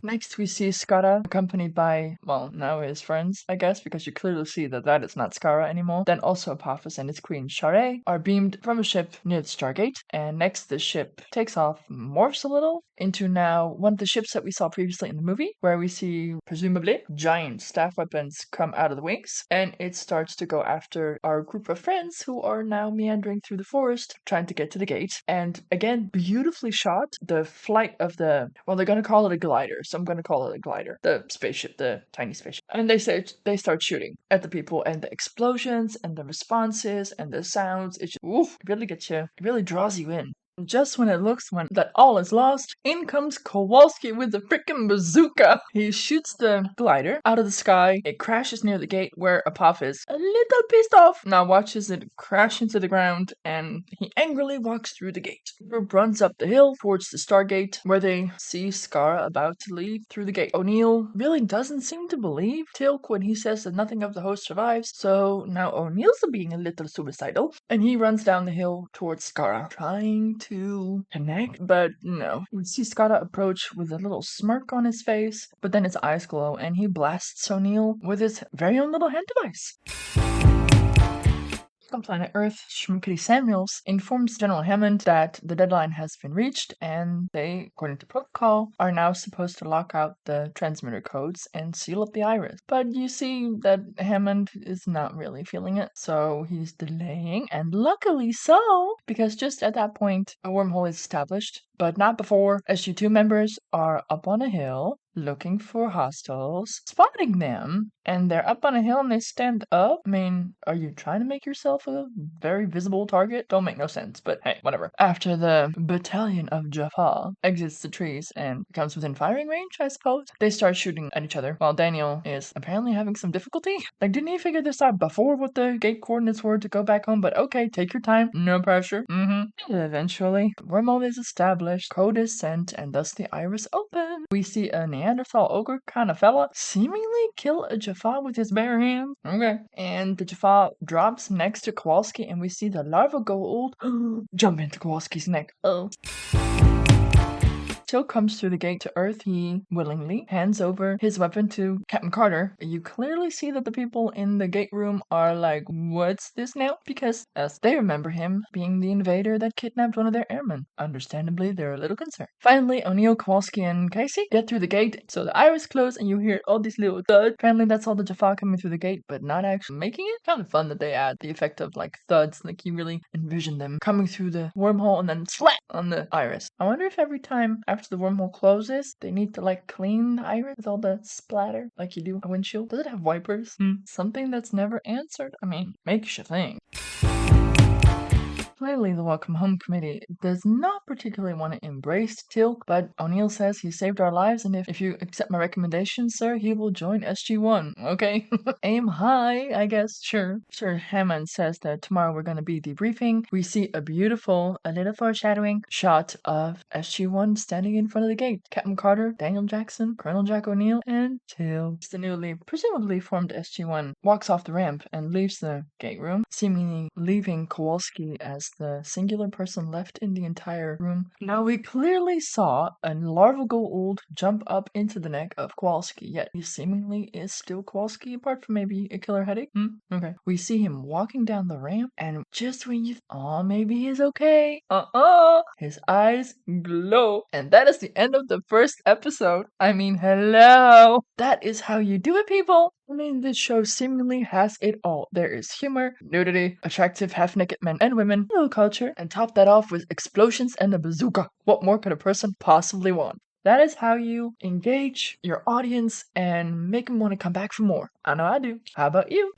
A: Next, we see Skara, accompanied by, well, now his friends, I guess, because you clearly see that that is not Skara anymore. Then also Apophis and his queen Sha're are beamed from a ship near the Stargate, and next the ship takes off, morphs a little, into now one of the ships that we saw previously in the movie, where we see, presumably, giant staff weapons come out of the wings, and it starts to go after our group of friends who are now meandering through the forest, trying to get to the gate. And again, beautifully shot, the flight of the, well, they're going to call it a glider, so I'm going to call it a glider, the spaceship, the tiny spaceship. And they start shooting at the people, and the explosions and the responses and the sounds, it really gets you, it really draws you in. Just when it looks that all is lost, in comes Kowalski with the frickin' bazooka. He shoots the glider out of the sky. It crashes near the gate where Apophis, a little pissed off, now watches it crash into the ground, and he angrily walks through the gate. The group runs up the hill towards the Stargate, where they see Skara about to leave through the gate. O'Neill really doesn't seem to believe Teal'c when he says that nothing of the host survives, so now O'Neill's being a little suicidal, and he runs down the hill towards Skara, trying to connect, but no. We see Skara approach with a little smirk on his face, but then his eyes glow and he blasts O'Neill with his very own little hand device. On planet Earth, Schmuckety Samuels informs General Hammond that the deadline has been reached and they, according to protocol, are now supposed to lock out the transmitter codes and seal up the iris. But you see that Hammond is not really feeling it, so he's delaying, and luckily so, because just at that point, a wormhole is established, but not before SG-2 members are up on a hill looking for hostiles, spotting them, and they're up on a hill and they stand up. I mean, are you trying to make yourself a very visible target? Don't make no sense, but hey, whatever. After the battalion of Jaffa exits the trees and comes within firing range, I suppose, they start shooting at each other while Daniel is apparently having some difficulty. Like, didn't he figure this out before what the gate coordinates were to go back home? But okay, take your time, no pressure. Eventually, wormhole is established, code is sent, and thus the iris open. We see a Neanderthal ogre kind of fella seemingly kill a Jaffa with his bare hands. Okay. And the Jaffa drops next to Kowalski, and we see the larva go old. Jump into Kowalski's neck. Oh. Teal'c comes through the gate to Earth. He willingly hands over his weapon to Captain Carter. You clearly see that the people in the gate room are like, what's this now? Because as they remember him being the invader that kidnapped one of their airmen. Understandably, they're a little concerned. Finally, O'Neill, Kowalski, and Casey get through the gate. So the iris closes and you hear all these little thuds. Apparently that's all the Jaffa coming through the gate, but not actually making it. Kind of fun that they add the effect of like thuds. Like you really envision them coming through the wormhole and then slap on the iris. I wonder if every time after the wormhole closes, they need to like clean the iris with all the splatter like you do a windshield. Does it have wipers? Something that's never answered. I mean, makes you think. Clearly, the Welcome Home Committee does not particularly want to embrace Teal'c, but O'Neill says he saved our lives, and if you accept my recommendation, sir, he will join SG-1. Okay? Aim high, I guess. Sure. Sir Hammond says that tomorrow we're going to be debriefing. We see a little foreshadowing shot of SG-1 standing in front of the gate. Captain Carter, Daniel Jackson, Colonel Jack O'Neill, and Teal'c. The newly, presumably formed SG-1 walks off the ramp and leaves the gate room, seemingly leaving Kowalski as the singular person left in the entire room. Now we clearly saw a larval goa'uld jump up into the neck of Kowalski, yet he seemingly is still Kowalski apart from maybe a killer headache. Okay. We see him walking down the ramp, and just when you maybe he's okay. His eyes glow. And that is the end of the first episode. I mean, hello. That is how you do it, people. I mean, this show seemingly has it all. There is humor, nudity, attractive half-naked men and women, little culture, and top that off with explosions and a bazooka. What more could a person possibly want? That is how you engage your audience and make them want to come back for more. I know I do. How about you?